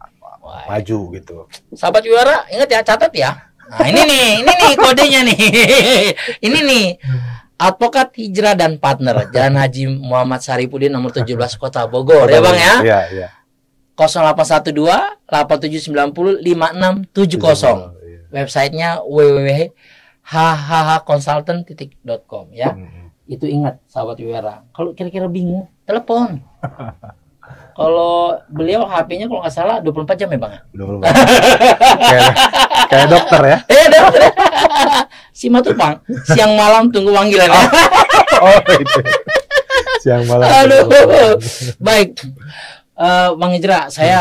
[SPEAKER 2] maju gitu.
[SPEAKER 1] Sahabat Wiwara, ingat ya, catat ya. Nah, ini nih kodenya nih. Ini nih. Advokat Hijrah dan Partner, Jalan Haji Muhammad Saripudin nomor 17 Kota Bogor, ya Bang ya.
[SPEAKER 2] Iya.
[SPEAKER 1] 0812 8790 5670. Websitenya www.hhconsultant.com ya. Itu ingat sahabat Wiwara. Kalau kira-kira bingung, telepon. Kalau beliau HP-nya kalau nggak salah 24 jam ya, Bang?
[SPEAKER 2] 24. Kayak dokter ya?
[SPEAKER 1] Dokter. Sima tuh, Bang. Siang malam tunggu panggilan ya.
[SPEAKER 2] Itu. Siang malam.
[SPEAKER 1] Aduh. Baik. Bang Hijrah, saya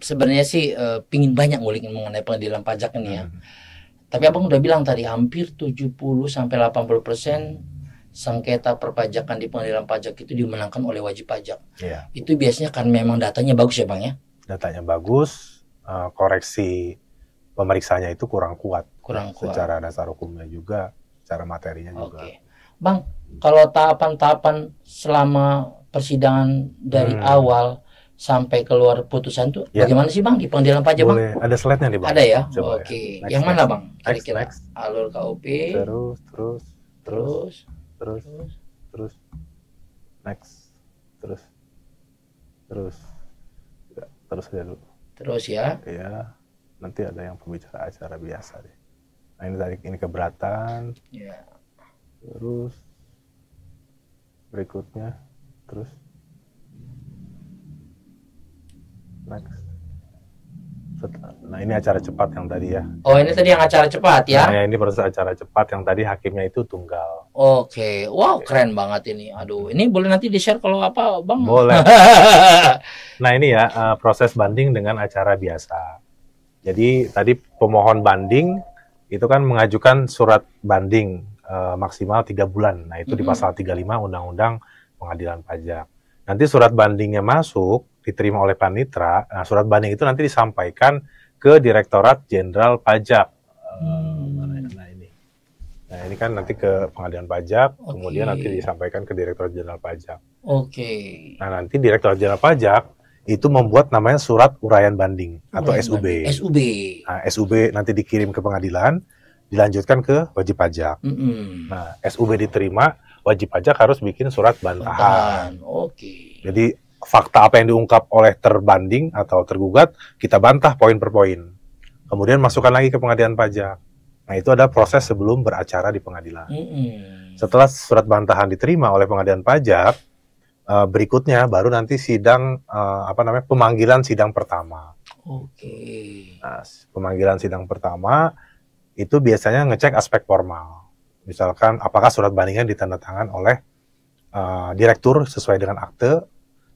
[SPEAKER 1] sebenarnya sih pingin banyak ngulikin mengenai pengadilan pajak ini ya. Tapi Abang udah bilang tadi hampir 70-80% sengketa perpajakan di pengadilan pajak itu dimenangkan oleh wajib pajak. Itu biasanya kan memang datanya bagus ya, Bang ya?
[SPEAKER 2] Datanya bagus, koreksi pemeriksanya itu kurang kuat. Secara dasar hukumnya juga, secara materinya juga.
[SPEAKER 1] Bang, kalau tahapan-tahapan selama persidangan dari awal sampai keluar putusan tuh bagaimana sih, Bang, di pengadilan pajak, Bang?
[SPEAKER 2] Boleh, ada slide-nya nih, Bang.
[SPEAKER 1] Ada ya?
[SPEAKER 2] Coba
[SPEAKER 1] Oke.
[SPEAKER 2] ya.
[SPEAKER 1] Yang mana, Bang? Kira-kira
[SPEAKER 2] next.
[SPEAKER 1] alur KUP.
[SPEAKER 2] Terus. Next. Terus aja dulu.
[SPEAKER 1] Terus ya.
[SPEAKER 2] Ya. Nanti ada yang pembicara acara biasa deh. Nah, ini keberatan.
[SPEAKER 1] Ya.
[SPEAKER 2] Terus berikutnya next. Nah, ini acara cepat yang tadi ya.
[SPEAKER 1] Oh, ini tadi yang acara cepat ya?
[SPEAKER 2] Nah, ini proses acara cepat yang tadi hakimnya itu tunggal.
[SPEAKER 1] Oke, wow, keren banget ini. Aduh, ini boleh nanti di-share kalau apa, Bang?
[SPEAKER 2] Boleh. Nah, ini ya proses banding dengan acara biasa. Jadi tadi pemohon banding itu kan mengajukan surat banding maksimal 3 bulan. Nah, itu di pasal 35 Undang-Undang Pengadilan Pajak. Nanti surat bandingnya masuk, diterima oleh panitra. Nah, surat banding itu nanti disampaikan ke Direktorat Jenderal Pajak. Nah, ini kan nanti ke Pengadilan Pajak, kemudian nanti disampaikan ke Direktorat Jenderal Pajak. Nah, nanti Direktorat Jenderal Pajak itu membuat namanya surat uraian banding atau SUB. Nah, SUB nanti dikirim ke pengadilan, dilanjutkan ke wajib pajak. Nah, SUB diterima, wajib pajak harus bikin surat bantahan. Jadi fakta apa yang diungkap oleh terbanding atau tergugat kita bantah poin per poin. Kemudian masukkan lagi ke pengadilan pajak. Nah, itu ada proses sebelum beracara di pengadilan. Setelah surat bantahan diterima oleh pengadilan pajak, berikutnya baru nanti sidang pemanggilan sidang pertama. Nah, pemanggilan sidang pertama itu biasanya ngecek aspek formal. Misalkan apakah surat bandingnya ditandatangan oleh direktur sesuai dengan akte,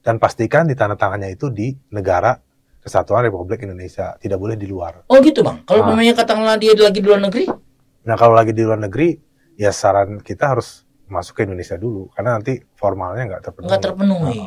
[SPEAKER 2] dan pastikan ditandatangannya itu di negara Kesatuan Republik Indonesia, tidak boleh di luar.
[SPEAKER 1] Oh gitu, Bang. Kalau namanya katakanlah dia lagi di luar negeri?
[SPEAKER 2] Nah, kalau lagi di luar negeri, ya saran kita harus masuk ke Indonesia dulu, karena nanti formalnya nggak terpenuhi.
[SPEAKER 1] Nggak terpenuhi.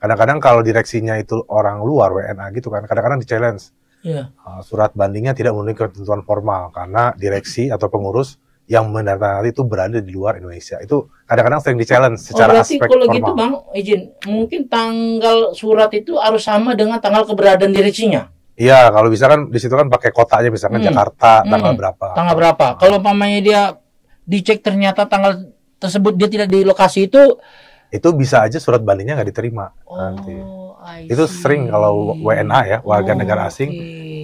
[SPEAKER 2] Kadang-kadang kalau direksinya itu orang luar, WNA gitu kan, kadang-kadang di challenge.
[SPEAKER 1] Iya.
[SPEAKER 2] Surat bandingnya tidak memenuhi ketentuan formal karena direksi atau pengurus yang menandatangani itu berada di luar Indonesia. Itu kadang-kadang sering di-challenge secara
[SPEAKER 1] berarti
[SPEAKER 2] aspek
[SPEAKER 1] kalau
[SPEAKER 2] formal.
[SPEAKER 1] gitu Bang, izin, mungkin tanggal surat itu harus sama dengan tanggal keberadaan direksinya.
[SPEAKER 2] Iya, kalau bisa kan di situ kan pakai kotanya misalkan Jakarta tanggal berapa.
[SPEAKER 1] Tanggal berapa? Kalau umpamanya dia dicek ternyata tanggal tersebut dia tidak di lokasi
[SPEAKER 2] itu bisa aja surat bandingnya nggak diterima nanti. Itu sering kalau WNA ya, warga negara asing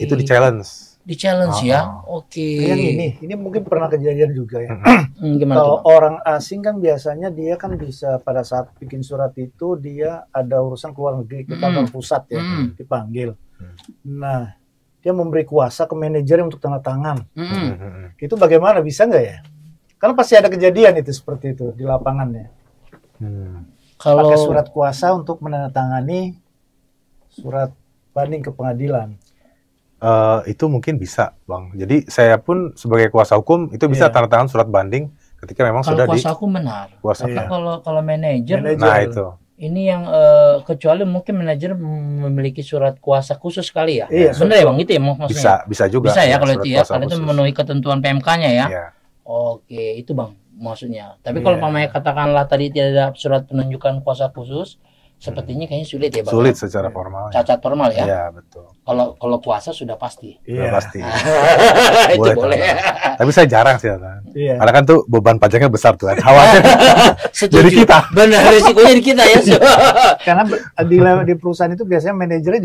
[SPEAKER 2] itu di-challenge.
[SPEAKER 1] Di-challenge ya. Oke.
[SPEAKER 3] Ini mungkin pernah kejadian juga ya.
[SPEAKER 1] Gimana
[SPEAKER 3] Kalau
[SPEAKER 1] tuh?
[SPEAKER 3] orang asing kan biasanya dia kan bisa pada saat bikin surat itu dia ada urusan ke luar negeri ke kantor pusat ya, dipanggil. Nah, dia memberi kuasa ke manajer untuk tanda tangan. Itu bagaimana, bisa nggak ya? Karena pasti ada kejadian itu seperti itu di lapangannya.
[SPEAKER 1] Kalau
[SPEAKER 3] Pakai surat kuasa untuk menandatangani surat banding ke pengadilan.
[SPEAKER 2] Itu mungkin bisa, Bang. Jadi saya pun sebagai kuasa hukum itu bisa tanda tangan surat banding ketika memang
[SPEAKER 1] kalau
[SPEAKER 2] sudah
[SPEAKER 1] kuasa hukum benar.
[SPEAKER 2] kuasa.
[SPEAKER 1] Tapi kalau manajer,
[SPEAKER 2] Nah, itu.
[SPEAKER 1] ini yang kecuali mungkin manajer memiliki surat kuasa khusus kali ya.
[SPEAKER 3] Iya,
[SPEAKER 1] benar ya Bang, gitu ya maksudnya.
[SPEAKER 2] Bisa juga.
[SPEAKER 1] Bisa ya kalau
[SPEAKER 2] surat
[SPEAKER 1] itu ya,
[SPEAKER 2] kuasa
[SPEAKER 1] karena itu
[SPEAKER 2] khusus.
[SPEAKER 1] memenuhi ketentuan PMK-nya ya.
[SPEAKER 2] Iya.
[SPEAKER 1] Oke, itu Bang maksudnya. Tapi kalau umpamanya katakanlah tadi tidak ada surat penunjukan kuasa khusus, sepertinya kayaknya sulit ya Bang.
[SPEAKER 2] Sulit secara formal.
[SPEAKER 1] Cacat formal ya.
[SPEAKER 2] Iya, betul.
[SPEAKER 1] Kalau kuasa sudah pasti.
[SPEAKER 2] Sudah pasti.
[SPEAKER 1] Itu boleh.
[SPEAKER 2] Tapi saya jarang sih, kan.
[SPEAKER 3] Iya.
[SPEAKER 2] Karena kan tuh beban pajaknya besar tuh kan. Khawatir
[SPEAKER 1] Setuju.
[SPEAKER 2] jadi kita.
[SPEAKER 1] Benar, risikonya di kita ya.
[SPEAKER 3] Karena di perusahaan itu biasanya manajernya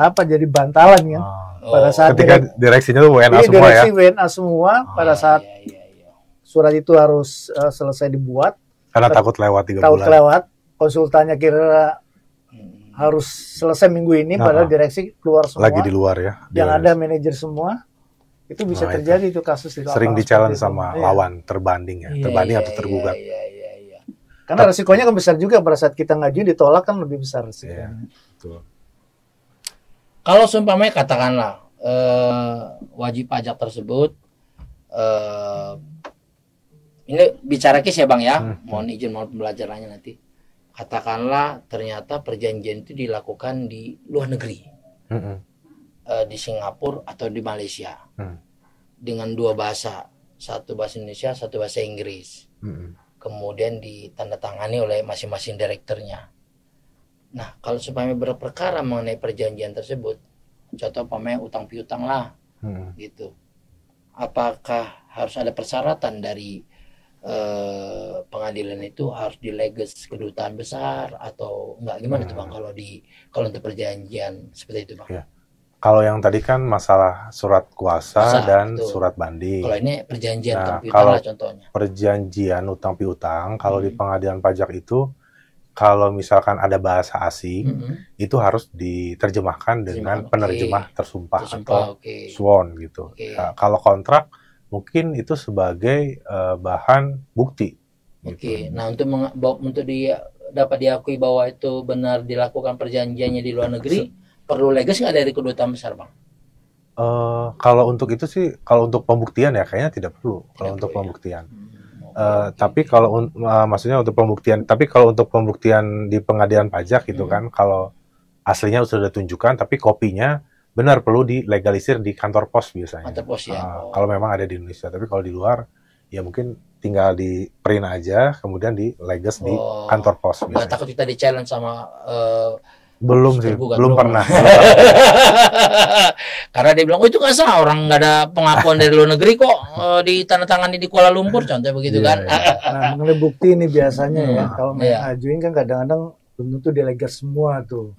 [SPEAKER 3] jadi bantalan kan. Pada saat
[SPEAKER 2] Ketika direksinya tuh WNA semua ya.
[SPEAKER 3] direksi WNA semua pada saat
[SPEAKER 1] Iya.
[SPEAKER 3] surat itu harus selesai dibuat,
[SPEAKER 2] Karena takut lewat 3
[SPEAKER 3] tahun
[SPEAKER 2] bulan.
[SPEAKER 3] kelewat, konsultannya kira harus selesai minggu ini, padahal direksi keluar semua.
[SPEAKER 2] Lagi di luar ya.
[SPEAKER 3] Yang ada manajer semua, itu bisa terjadi itu kasus di lapangan.
[SPEAKER 2] Sering di-challenge
[SPEAKER 3] seperti itu.
[SPEAKER 2] sama
[SPEAKER 3] Iya.
[SPEAKER 2] lawan terbanding ya. Terbanding atau tergugat.
[SPEAKER 1] Iya.
[SPEAKER 3] Karena resikonya kan besar juga pada saat kita ngajuin ditolak kan lebih besar resikonya.
[SPEAKER 2] Betul.
[SPEAKER 1] Kalau seumpamanya katakanlah wajib pajak tersebut ini bicara case ya Bang ya, mohon izin, mohon pembelajarannya nanti. Katakanlah ternyata perjanjian itu dilakukan di luar negeri, di Singapura atau di Malaysia, dengan 2 bahasa, satu bahasa Indonesia, satu bahasa Inggris, kemudian ditandatangani oleh masing-masing direkturnya. Nah, kalau supaya berperkara mengenai perjanjian tersebut, contoh umpamanya utang piutang lah, gitu. Apakah harus ada persyaratan dari pengadilan itu harus dileges kedutaan besar atau enggak, gimana tuh Bang kalau untuk perjanjian seperti itu Bang?
[SPEAKER 2] Ya. Kalau yang tadi kan masalah surat kuasa dan
[SPEAKER 1] betul.
[SPEAKER 2] surat banding.
[SPEAKER 1] Kalau ini perjanjian utang piutang
[SPEAKER 2] kalau
[SPEAKER 1] lah contohnya.
[SPEAKER 2] Perjanjian utang piutang kalau di pengadilan pajak itu kalau misalkan ada bahasa asing itu harus diterjemahkan dengan penerjemah tersumpah atau sworn gitu. Nah, kalau kontrak mungkin itu sebagai bahan bukti.
[SPEAKER 1] Gitu. Nah untuk dapat diakui bahwa itu benar dilakukan perjanjiannya di luar negeri, perlu leges nggak dari kedutaan besar Bang?
[SPEAKER 2] Kalau untuk itu sih, kalau untuk pembuktian ya kayaknya tidak perlu. Kalau untuk pembuktian. Tapi kalau maksudnya untuk pembuktian, tapi kalau untuk pembuktian di pengadilan pajak gitu kan, kalau aslinya sudah ditunjukkan, tapi kopinya benar perlu dilegalisir di kantor pos biasanya.
[SPEAKER 1] Kantor pos ya.
[SPEAKER 2] Kalau memang ada di Indonesia, tapi kalau di luar ya mungkin tinggal di print aja, kemudian dileges di kantor pos.
[SPEAKER 1] Nggak takut kita di challenge sama
[SPEAKER 2] belum sih, belum pernah.
[SPEAKER 1] Karena dia bilang, oh itu nggak sah, orang nggak ada pengakuan dari luar negeri kok ditandatangani di Kuala Lumpur, contohnya begitu kan.
[SPEAKER 3] Nah, mengenai bukti ini biasanya ya, kalau ngajuin kan kadang-kadang belum tentu delegas semua tuh.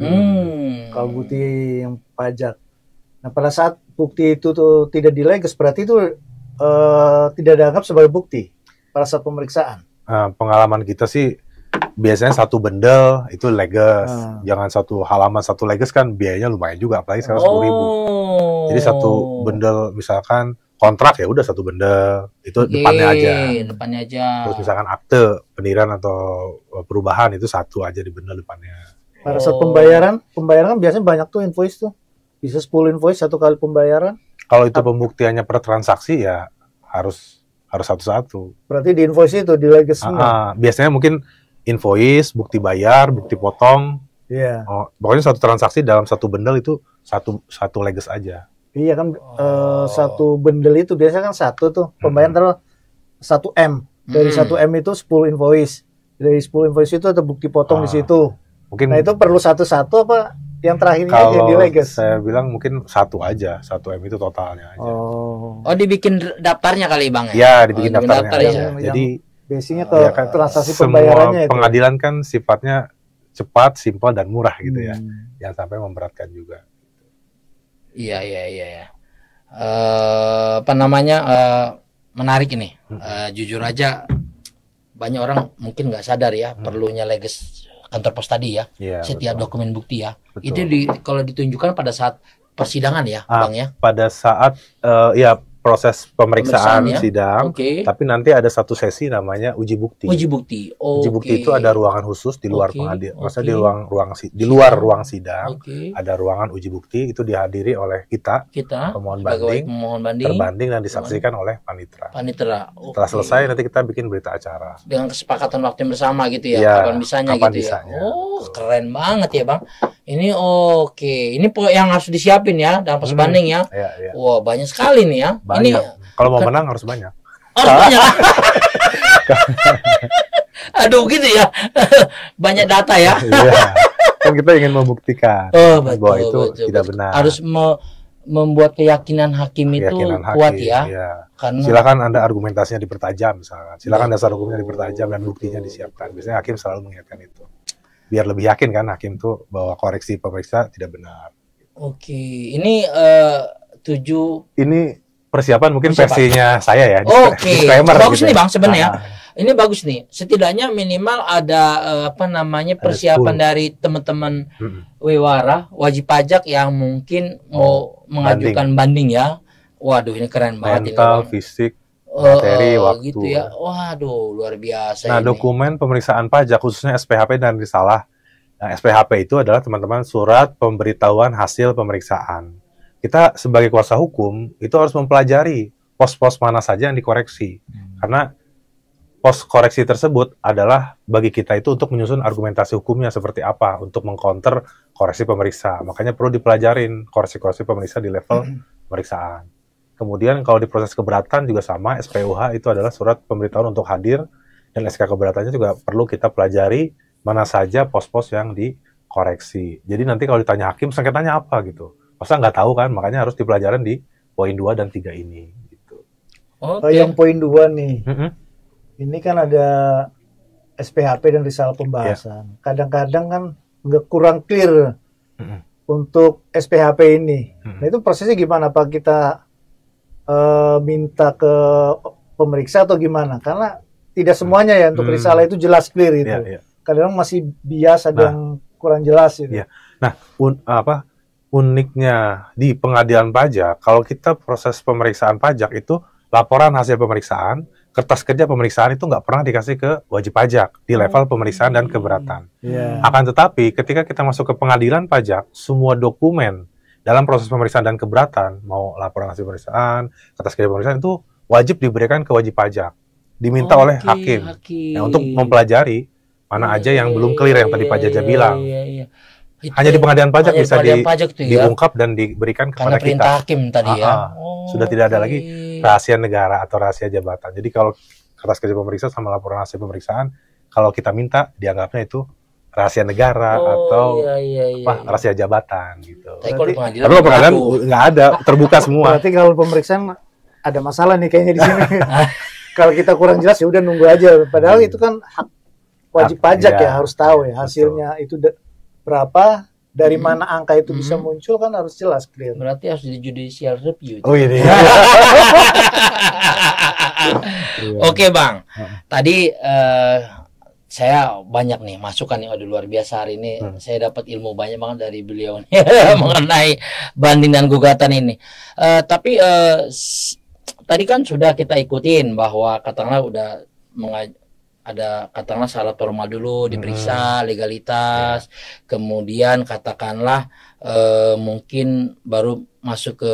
[SPEAKER 3] Kalau bukti yang pajak. Nah, pada saat bukti itu tuh tidak dilegas, berarti itu tidak dianggap sebagai bukti pada saat pemeriksaan.
[SPEAKER 2] Pengalaman kita sih biasanya satu bendel itu leges, jangan satu halaman satu leges kan biayanya lumayan juga, apalagi sekarang 10.000. Jadi satu bendel misalkan kontrak ya udah satu bendel itu depannya aja. Terus misalkan akte pendirian atau perubahan itu satu aja di bendel depannya.
[SPEAKER 3] Pada saat pembayaran kan biasanya banyak tuh invoice tuh, bisa 10 invoice satu kali pembayaran.
[SPEAKER 2] Kalau itu pembuktiannya per transaksi ya harus satu-satu.
[SPEAKER 3] Berarti di invoice itu dileges semua.
[SPEAKER 2] Biasanya mungkin invoice, bukti bayar, bukti potong,
[SPEAKER 3] Iya.
[SPEAKER 2] Oh, pokoknya satu transaksi dalam satu bundle itu satu leges aja.
[SPEAKER 3] Iya kan, satu bundle itu biasanya kan satu tuh pembayaran taruh 1M. Dari 1M itu 10 invoice. Dari 10 invoice itu ada bukti potong di situ.
[SPEAKER 2] Mungkin
[SPEAKER 3] Nah, itu perlu satu-satu apa yang terakhirnya aja yang
[SPEAKER 2] kalau
[SPEAKER 3] di leges?
[SPEAKER 2] saya bilang mungkin satu aja, 1M itu totalnya aja.
[SPEAKER 1] Oh, dibikin daftarnya kali Bang ya?
[SPEAKER 2] Ya, dibikin
[SPEAKER 1] dibikin
[SPEAKER 2] daftarnya.
[SPEAKER 1] daftar
[SPEAKER 2] aja.
[SPEAKER 3] ya.
[SPEAKER 2] Jadi
[SPEAKER 3] Biasanya ke
[SPEAKER 2] ya kan,
[SPEAKER 3] transaksi
[SPEAKER 2] semua
[SPEAKER 3] pembayarannya itu.
[SPEAKER 2] pengadilan kan sifatnya cepat, simpel dan murah gitu ya. Jangan sampai memberatkan juga.
[SPEAKER 1] Iya. Apa namanya, menarik ini. Jujur aja banyak orang mungkin nggak sadar ya perlunya leges kantor pos tadi ya.
[SPEAKER 2] Iya,
[SPEAKER 1] Setiap
[SPEAKER 2] betul.
[SPEAKER 1] dokumen bukti ya.
[SPEAKER 2] Betul.
[SPEAKER 1] Itu kalau ditunjukkan pada saat persidangan ya, Bang ya.
[SPEAKER 2] Pada saat ya proses pemeriksaan
[SPEAKER 1] Pemeriksaan ya?
[SPEAKER 2] sidang,
[SPEAKER 1] Oke.
[SPEAKER 2] tapi nanti ada satu sesi namanya uji bukti.
[SPEAKER 1] Uji bukti.
[SPEAKER 2] Uji bukti itu ada ruangan khusus di luar
[SPEAKER 1] Oke,
[SPEAKER 2] pengadilan,
[SPEAKER 1] oke.
[SPEAKER 2] maksudnya di luar ruang sidang.
[SPEAKER 1] Oke.
[SPEAKER 2] Ada ruangan uji bukti itu dihadiri oleh kita
[SPEAKER 1] Kita
[SPEAKER 2] pemohon
[SPEAKER 1] sebagai
[SPEAKER 2] banding,
[SPEAKER 1] pemohon banding,
[SPEAKER 2] terbanding dan disaksikan oleh panitera.
[SPEAKER 1] panitera.
[SPEAKER 2] Setelah
[SPEAKER 1] Oke.
[SPEAKER 2] selesai nanti kita bikin berita acara.
[SPEAKER 1] Dengan kesepakatan waktu yang bersama gitu ya,
[SPEAKER 2] Iya,
[SPEAKER 1] kapan bisanya
[SPEAKER 2] kapan
[SPEAKER 1] gitu
[SPEAKER 2] bisanya,
[SPEAKER 1] ya. Oh,
[SPEAKER 2] betul.
[SPEAKER 1] keren banget ya Bang. Ini oke. Ini yang harus disiapin ya dalam pos banding ya.
[SPEAKER 2] Ya.
[SPEAKER 1] Wah, banyak sekali nih ya. Ini
[SPEAKER 2] Banyak. Kalau mau menang harus banyak.
[SPEAKER 1] banyak. Aduh gitu ya. Banyak data ya.
[SPEAKER 2] Iya. Kan kita ingin membuktikan bahwa itu tidak benar.
[SPEAKER 1] Harus membuat keyakinan hakim itu
[SPEAKER 2] Keyakinan hakim,
[SPEAKER 1] kuat ya.
[SPEAKER 2] iya.
[SPEAKER 1] Karena
[SPEAKER 2] Silakan Anda argumentasinya dipertajam misalkan. Silakan dasar hukumnya dipertajam dan buktinya disiapkan. Biasanya hakim selalu mengingatkan itu. Biar lebih yakin kan hakim tuh bahwa koreksi pemeriksa tidak benar.
[SPEAKER 1] oke. Ini 7.
[SPEAKER 2] Ini persiapan mungkin
[SPEAKER 1] Persiapan.
[SPEAKER 2] versinya saya ya.
[SPEAKER 1] Oke.
[SPEAKER 2] Disclaimer
[SPEAKER 1] Bagus
[SPEAKER 2] gitu
[SPEAKER 1] nih
[SPEAKER 2] ya.
[SPEAKER 1] Bang sebenarnya.
[SPEAKER 2] Ah,
[SPEAKER 1] Ini bagus nih. Setidaknya minimal ada apa namanya persiapan
[SPEAKER 2] 10.
[SPEAKER 1] dari teman-teman
[SPEAKER 2] mm-mm.
[SPEAKER 1] Wiwara wajib pajak yang mungkin mau mengajukan banding ya. Waduh ini keren banget ini
[SPEAKER 2] Mental,
[SPEAKER 1] Bang.
[SPEAKER 2] fisik, materi, waktu.
[SPEAKER 1] Gitu ya. Waduh luar biasa
[SPEAKER 2] Nah,
[SPEAKER 1] ini.
[SPEAKER 2] dokumen pemeriksaan pajak khususnya SPHP dan risalah. Nah, SPHP itu adalah teman-teman surat pemberitahuan hasil pemeriksaan. Kita sebagai kuasa hukum itu harus mempelajari pos-pos mana saja yang dikoreksi. Karena pos koreksi tersebut adalah bagi kita itu untuk menyusun argumentasi hukumnya seperti apa untuk mengcounter koreksi pemeriksa. Makanya perlu dipelajarin koreksi-koreksi pemeriksa di level pemeriksaan. Kemudian kalau di proses keberatan juga sama, SPUH itu adalah surat pemberitahuan untuk hadir, dan SK keberatannya juga perlu kita pelajari mana saja pos-pos yang dikoreksi. Jadi nanti kalau ditanya hakim, sengketanya apa gitu. Masa nggak tahu kan, makanya harus dipelajarin di poin 2 dan 3 ini. Gitu.
[SPEAKER 1] Oke.
[SPEAKER 3] Yang poin 2 nih.
[SPEAKER 2] Mm-mm.
[SPEAKER 3] Ini kan ada SPHP dan risalah pembahasan. Kadang-kadang kan nggak kurang clear
[SPEAKER 2] Mm-mm.
[SPEAKER 3] untuk SPHP ini.
[SPEAKER 2] Mm-mm.
[SPEAKER 3] Nah itu prosesnya gimana? Apa kita minta ke pemeriksa atau gimana? Karena tidak semuanya ya untuk risalah itu jelas clear itu.
[SPEAKER 2] Iya, iya.
[SPEAKER 3] Kadang masih bias, ada
[SPEAKER 2] Nah.
[SPEAKER 3] yang kurang jelas itu.
[SPEAKER 2] Iya. Nah, uniknya di pengadilan pajak, kalau kita proses pemeriksaan pajak itu laporan hasil pemeriksaan, kertas kerja pemeriksaan itu nggak pernah dikasih ke wajib pajak di level pemeriksaan dan keberatan.
[SPEAKER 3] Iya.
[SPEAKER 2] Akan tetapi ketika kita masuk ke pengadilan pajak, semua dokumen dalam proses pemeriksaan dan keberatan, mau laporan hasil pemeriksaan, kertas kerja pemeriksaan itu wajib diberikan ke wajib pajak, diminta oleh
[SPEAKER 1] Oke,
[SPEAKER 2] hakim. Nah, untuk mempelajari mana aja yang belum clear yang tadi Pak Jaja bilang.
[SPEAKER 1] Iya. Itu
[SPEAKER 2] Hanya di pengadilan pajak
[SPEAKER 1] hanya di
[SPEAKER 2] bisa
[SPEAKER 1] pengadilan pajak tuh ya.
[SPEAKER 2] diungkap dan diberikan
[SPEAKER 1] Karena
[SPEAKER 2] kepada
[SPEAKER 1] perintah
[SPEAKER 2] kita.
[SPEAKER 1] hakim tadi ya.
[SPEAKER 2] Sudah tidak ada
[SPEAKER 1] Oke.
[SPEAKER 2] lagi rahasia negara atau rahasia jabatan. Jadi kalau kertas kerja pemeriksa sama laporan hasil pemeriksaan, kalau kita minta dianggapnya itu rahasia negara atau
[SPEAKER 1] iya.
[SPEAKER 2] rahasia jabatan gitu.
[SPEAKER 1] Tapi kalau di pengadilan,
[SPEAKER 2] Tapi kalau pengadilan
[SPEAKER 1] aduh.
[SPEAKER 2] nggak ada, terbuka semua.
[SPEAKER 3] Berarti kalau pemeriksaan ada masalah nih kayaknya di sini. Kalau kita kurang jelas ya udah nunggu aja. Padahal itu kan hak wajib
[SPEAKER 2] Hak,
[SPEAKER 3] pajak
[SPEAKER 2] iya,
[SPEAKER 3] ya, harus tahu ya
[SPEAKER 2] betul.
[SPEAKER 3] hasilnya itu berapa, dari mana angka itu bisa muncul kan harus jelas clear.
[SPEAKER 1] Berarti harus di judicial review.
[SPEAKER 2] Oh ini.
[SPEAKER 1] Oke Bang, tadi saya banyak nih masukan yang udah luar biasa hari ini. Saya dapat ilmu banyak banget dari beliau nih mengenai banding dan gugatan ini. Tapi tadi kan sudah kita ikutin bahwa katakanlah udah ada katakanlah syarat formal dulu diperiksa legalitas, kemudian katakanlah mungkin baru masuk ke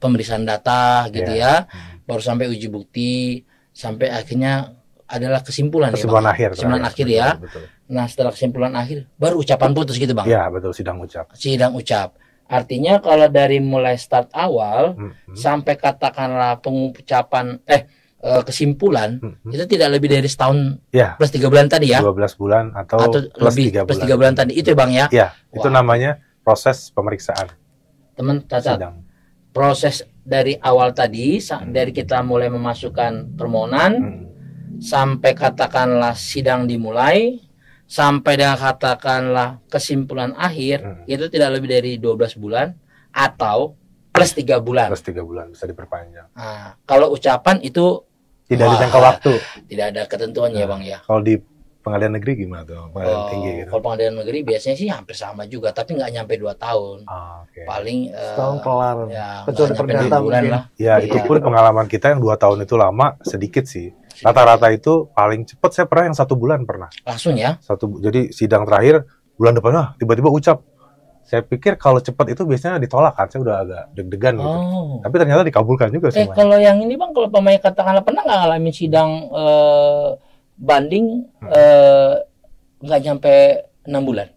[SPEAKER 1] pemeriksaan data gitu ya, baru sampai uji bukti, sampai akhirnya adalah kesimpulan ya, Bang?
[SPEAKER 2] Kesimpulan akhir.
[SPEAKER 1] Kesimpulan
[SPEAKER 2] terakhir.
[SPEAKER 1] akhir ya.
[SPEAKER 2] Betul.
[SPEAKER 1] Nah, setelah kesimpulan akhir, baru ucapan putus gitu Bang?
[SPEAKER 2] Iya, betul, sidang ucap.
[SPEAKER 1] Sidang ucap. Artinya kalau dari mulai start awal sampai katakanlah pengucapan kesimpulan itu tidak lebih dari setahun plus 3 bulan tadi ya?
[SPEAKER 2] 12 bulan atau plus
[SPEAKER 1] lebih
[SPEAKER 2] 3 bulan.
[SPEAKER 1] Plus 3 bulan tadi itu ya Bang ya?
[SPEAKER 2] Iya, itu namanya proses pemeriksaan.
[SPEAKER 1] Teman catat. Proses dari awal tadi dari kita mulai memasukkan permohonan sampai katakanlah sidang dimulai sampai dengan katakanlah kesimpulan akhir itu tidak lebih dari 12 bulan atau plus 3 bulan.
[SPEAKER 2] Plus 3 bulan bisa diperpanjang.
[SPEAKER 1] Nah, kalau ucapan itu
[SPEAKER 2] tidak dijangka waktu.
[SPEAKER 1] Tidak ada ketentuannya Bang ya.
[SPEAKER 2] Kalau di pengadilan negeri gimana tuh? Pengadilan tinggi gitu.
[SPEAKER 1] Kalau pengadilan negeri biasanya sih hampir sama juga, tapi nggak nyampe 2 tahun. Paling
[SPEAKER 3] setahun kelar.
[SPEAKER 1] Ya,
[SPEAKER 3] kecuali perdata
[SPEAKER 1] bulan lah.
[SPEAKER 2] Ya, itu pun pengalaman kita yang 2 tahun itu lama sedikit sih. Rata-rata itu paling cepat saya pernah yang 1 bulan pernah.
[SPEAKER 1] Langsung ya?
[SPEAKER 2] Jadi sidang terakhir bulan depan tiba-tiba ucap. Saya pikir kalau cepat itu biasanya ditolak kan, saya udah agak deg-degan gitu. Tapi ternyata dikabulkan juga semuanya.
[SPEAKER 1] Kalau yang ini Bang, kalau pemain katakanlah pernah nggak ngalamin sidang banding nggak nyampe 6 bulan?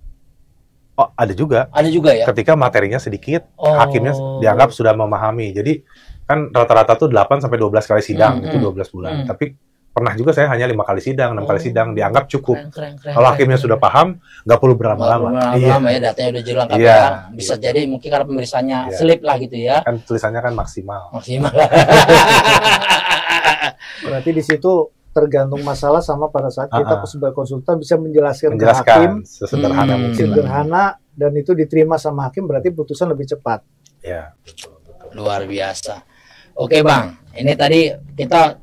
[SPEAKER 2] Oh, ada juga.
[SPEAKER 1] Ada juga ya?
[SPEAKER 2] Ketika materinya sedikit, hakimnya dianggap sudah memahami. Jadi kan rata-rata tuh 8 sampai 12 kali sidang, itu 12 bulan. Tapi pernah juga saya hanya 5 kali sidang, 6 kali sidang, dianggap cukup.
[SPEAKER 1] Keren,
[SPEAKER 2] kalau hakimnya sudah paham, nggak perlu berlama-lama.
[SPEAKER 1] Iya, ya, datanya udah jelas ya. Bisa jadi mungkin karena pemeriksaannya slip lah gitu ya.
[SPEAKER 2] Kan tulisannya kan maksimal.
[SPEAKER 1] Maksimal.
[SPEAKER 3] Berarti di situ tergantung masalah sama pada saat kita sebagai konsultan bisa menjelaskan ke hakim
[SPEAKER 2] sesederhana mungkin.
[SPEAKER 3] Sederhana dan itu diterima sama hakim, berarti putusan lebih cepat.
[SPEAKER 2] Ya.
[SPEAKER 1] Luar biasa. Oke Bang, ini tadi kita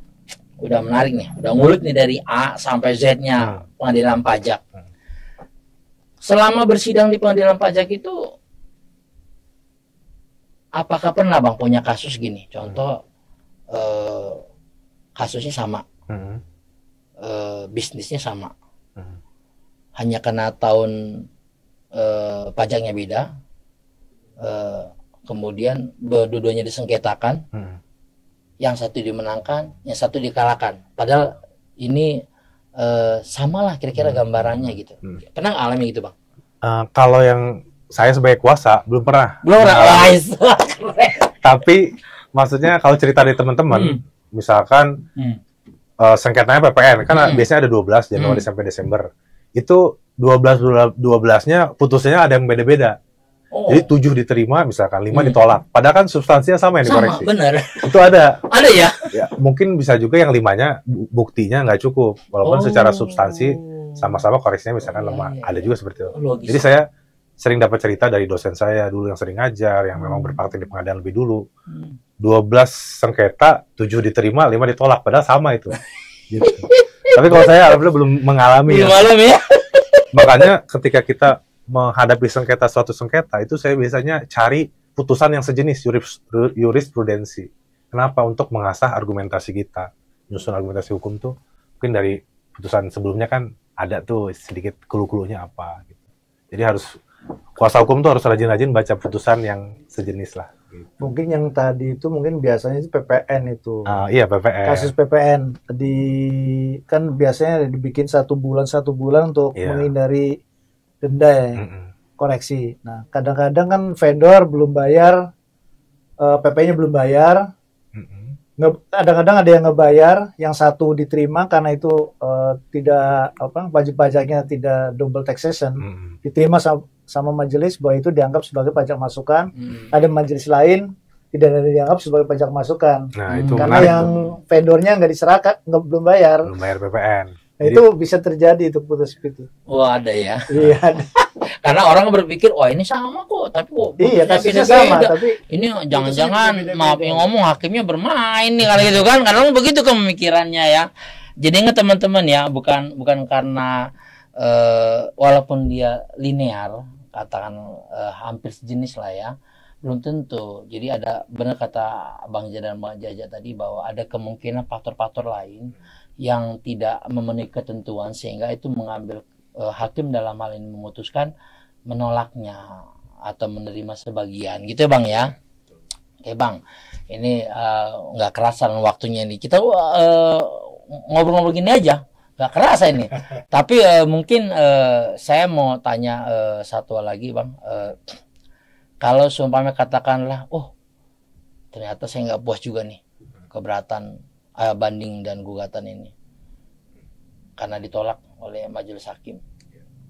[SPEAKER 1] udah menarik nih, udah ngulik nih dari A sampai Z-nya pengadilan pajak. Selama bersidang di pengadilan pajak itu, apakah pernah Bang punya kasus gini? Contoh, kasusnya sama, bisnisnya sama, hanya karena tahun pajaknya beda, kemudian dua-duanya disengketakan. Yang satu dimenangkan, yang satu dikalahkan. Padahal ini samalah kira-kira gambarannya gitu. Pernah alami gitu Bang?
[SPEAKER 2] Kalau yang saya sebagai kuasa belum pernah.
[SPEAKER 1] Belum pernah.
[SPEAKER 2] Tapi maksudnya kalau cerita dari teman-teman, misalkan sengketanya PPN, kan biasanya ada 12 Januari sampai Desember. Itu 12-nya putusnya ada yang beda-beda. Jadi 7 diterima, misalkan 5 ditolak. Padahal kan substansinya sama yang dikoreksi.
[SPEAKER 1] Sama, benar.
[SPEAKER 2] Itu ada.
[SPEAKER 1] Ada ya?
[SPEAKER 2] Ya, mungkin bisa juga yang 5-nya buktinya nggak cukup. Walaupun secara substansi sama-sama koreksinya misalkan lemah. Ada juga seperti itu.
[SPEAKER 1] Logis.
[SPEAKER 2] Jadi saya sering dapat cerita dari dosen saya dulu yang sering ngajar, yang memang berpraktik di pengadilan lebih dulu. 12 sengketa, 7 diterima, 5 ditolak. Padahal sama itu. Gitu. Tapi kalau saya alhamdulillah belum mengalami.
[SPEAKER 1] Belum alami ya?
[SPEAKER 2] Makanya ketika kita menghadapi suatu sengketa itu saya biasanya cari putusan yang sejenis jurisprudensi. Kenapa? Untuk mengasah argumentasi kita. Nyusun argumentasi hukum tuh mungkin dari putusan sebelumnya kan ada tuh sedikit clue-cluenya apa gitu. Jadi harus kuasa hukum tuh harus rajin-rajin baca putusan yang sejenis lah gitu.
[SPEAKER 3] Mungkin yang tadi itu mungkin biasanya itu PPN itu.
[SPEAKER 2] Iya, PPN.
[SPEAKER 3] Kasus PPN kan biasanya dibikin 1 bulan untuk menghindari denda ya, koreksi. Nah, kadang-kadang kan vendor belum bayar, PP-nya belum bayar. Kadang-kadang ada yang ngebayar, yang satu diterima karena itu tidak pajak-pajaknya tidak double taxation, diterima sama majelis bahwa itu dianggap sebagai pajak masukan. Ada majelis lain tidak dianggap sebagai pajak masukan.
[SPEAKER 2] Nah, itu
[SPEAKER 3] karena yang vendornya nggak diserahkan, belum bayar PPN. Nah, itu bisa terjadi itu putus itu.
[SPEAKER 1] Wah, ada ya.
[SPEAKER 3] Iya.
[SPEAKER 1] Karena orang berpikir, wah ini sama kok, tapi kok
[SPEAKER 3] kasusnya sama, tapi
[SPEAKER 1] ini jangan-jangan maaf yang ngomong hakimnya bermain nih kalau gitu kan. Karena begitu pemikirannya ya. Jadi ingat teman-teman ya, bukan karena walaupun dia linear, katakan hampir sejenis lah ya, belum tentu. Jadi ada benar kata Bang Jaja dan Bang Jaja tadi bahwa ada kemungkinan faktor-faktor lain yang tidak memenuhi ketentuan sehingga itu mengambil hakim dalam hal ini memutuskan menolaknya atau menerima sebagian gitu ya Bang ya. Oke Bang, ini nggak kerasan waktunya nih, kita ngobrol-ngobrol gini aja nggak kerasa ini. Tapi mungkin saya mau tanya satu lagi Bang. Kalau seumpamanya katakanlah, oh ternyata saya nggak puas juga nih keberatan banding dan gugatan ini karena ditolak oleh majelis hakim.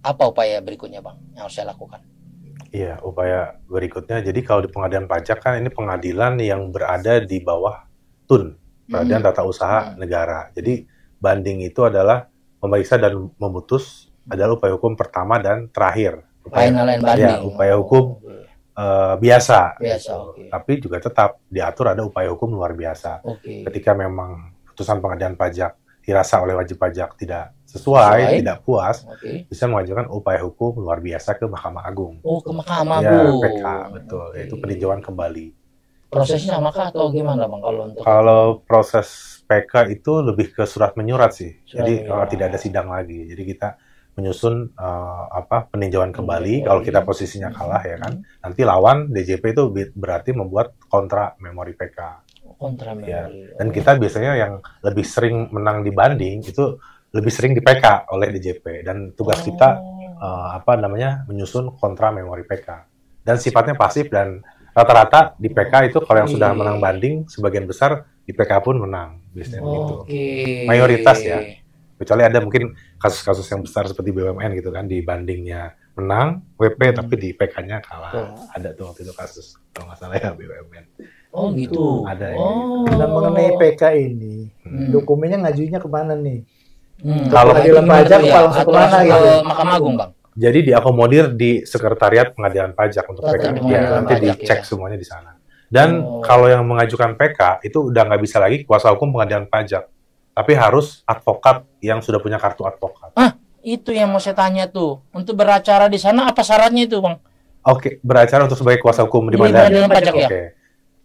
[SPEAKER 1] Apa upaya berikutnya Bang yang harus saya lakukan?
[SPEAKER 2] Iya, upaya berikutnya. Jadi kalau di pengadilan pajak kan ini pengadilan yang berada di bawah TUN, Peradilan Tata Usaha Negara. Jadi banding itu adalah memeriksa dan memutus adalah upaya hukum pertama dan terakhir.
[SPEAKER 1] Final and banding.
[SPEAKER 2] Ya, upaya hukum biasa.
[SPEAKER 1] Biasa,
[SPEAKER 2] Gitu.
[SPEAKER 1] oke.
[SPEAKER 2] Tapi juga tetap diatur ada upaya hukum luar biasa.
[SPEAKER 1] Oke.
[SPEAKER 2] Ketika memang putusan pengadilan pajak dirasa oleh wajib pajak tidak sesuai, tidak puas,
[SPEAKER 1] Oke.
[SPEAKER 2] bisa mengajukan upaya hukum luar biasa ke Mahkamah Agung.
[SPEAKER 1] Oh, ke Mahkamah
[SPEAKER 2] Ya,
[SPEAKER 1] Agung.
[SPEAKER 2] PK, betul.
[SPEAKER 1] Oke.
[SPEAKER 2] Yaitu peninjauan kembali.
[SPEAKER 1] Prosesnya sama kah atau gimana Bang kalau untuk
[SPEAKER 2] Kalau proses PK itu lebih ke surat menyurat sih.
[SPEAKER 1] Surat
[SPEAKER 2] Jadi
[SPEAKER 1] menyurat.
[SPEAKER 2] tidak ada sidang lagi. Jadi kita menyusun peninjauan kembali. Kalau kita posisinya kalah ya kan, nanti lawan DJP itu berarti membuat kontra memori PK.
[SPEAKER 1] kontra
[SPEAKER 2] Ya.
[SPEAKER 1] memori?
[SPEAKER 2] Dan kita biasanya yang lebih sering menang di banding itu lebih sering di PK oleh DJP. Dan tugas kita menyusun kontra memori PK. Dan sifatnya pasif dan rata-rata di PK itu kalau yang sudah menang banding sebagian besar di PK pun menang biasanya begitu.
[SPEAKER 1] Oke.
[SPEAKER 2] Mayoritas ya. Kecuali ada mungkin kasus-kasus yang besar seperti BUMN gitu kan di bandingnya menang WP tapi di PK-nya kalah.
[SPEAKER 1] Betul.
[SPEAKER 2] Ada tuh waktu itu kasus kalau nggak salah ya BUMN.
[SPEAKER 1] Oh gitu.
[SPEAKER 2] Ada ya.
[SPEAKER 1] Oh.
[SPEAKER 3] Nah, mengenai PK ini, dokumennya ngajunya kemana nih?
[SPEAKER 2] Kalau
[SPEAKER 3] pengadilan pajak apa langsung
[SPEAKER 1] atau
[SPEAKER 3] kemana
[SPEAKER 1] langsung
[SPEAKER 3] gitu?
[SPEAKER 1] ke Mahkamah Agung Bang?
[SPEAKER 2] Jadi diakomodir di sekretariat pengadilan pajak untuk
[SPEAKER 1] Oh,
[SPEAKER 2] PK.
[SPEAKER 1] di
[SPEAKER 2] Ya,
[SPEAKER 1] pengadilan
[SPEAKER 2] nanti
[SPEAKER 1] pajak,
[SPEAKER 2] dicek
[SPEAKER 1] ya.
[SPEAKER 2] semuanya di sana. Dan kalau yang mengajukan PK itu udah nggak bisa lagi kuasa hukum pengadilan pajak, tapi harus advokat yang sudah punya kartu advokat.
[SPEAKER 1] Itu yang mau saya tanya tuh. Untuk beracara di sana apa syaratnya itu Bang?
[SPEAKER 2] Oke, beracara untuk sebagai kuasa hukum di
[SPEAKER 1] Di
[SPEAKER 2] pengadilan
[SPEAKER 1] pengadilan pajak, ya?
[SPEAKER 2] Oke.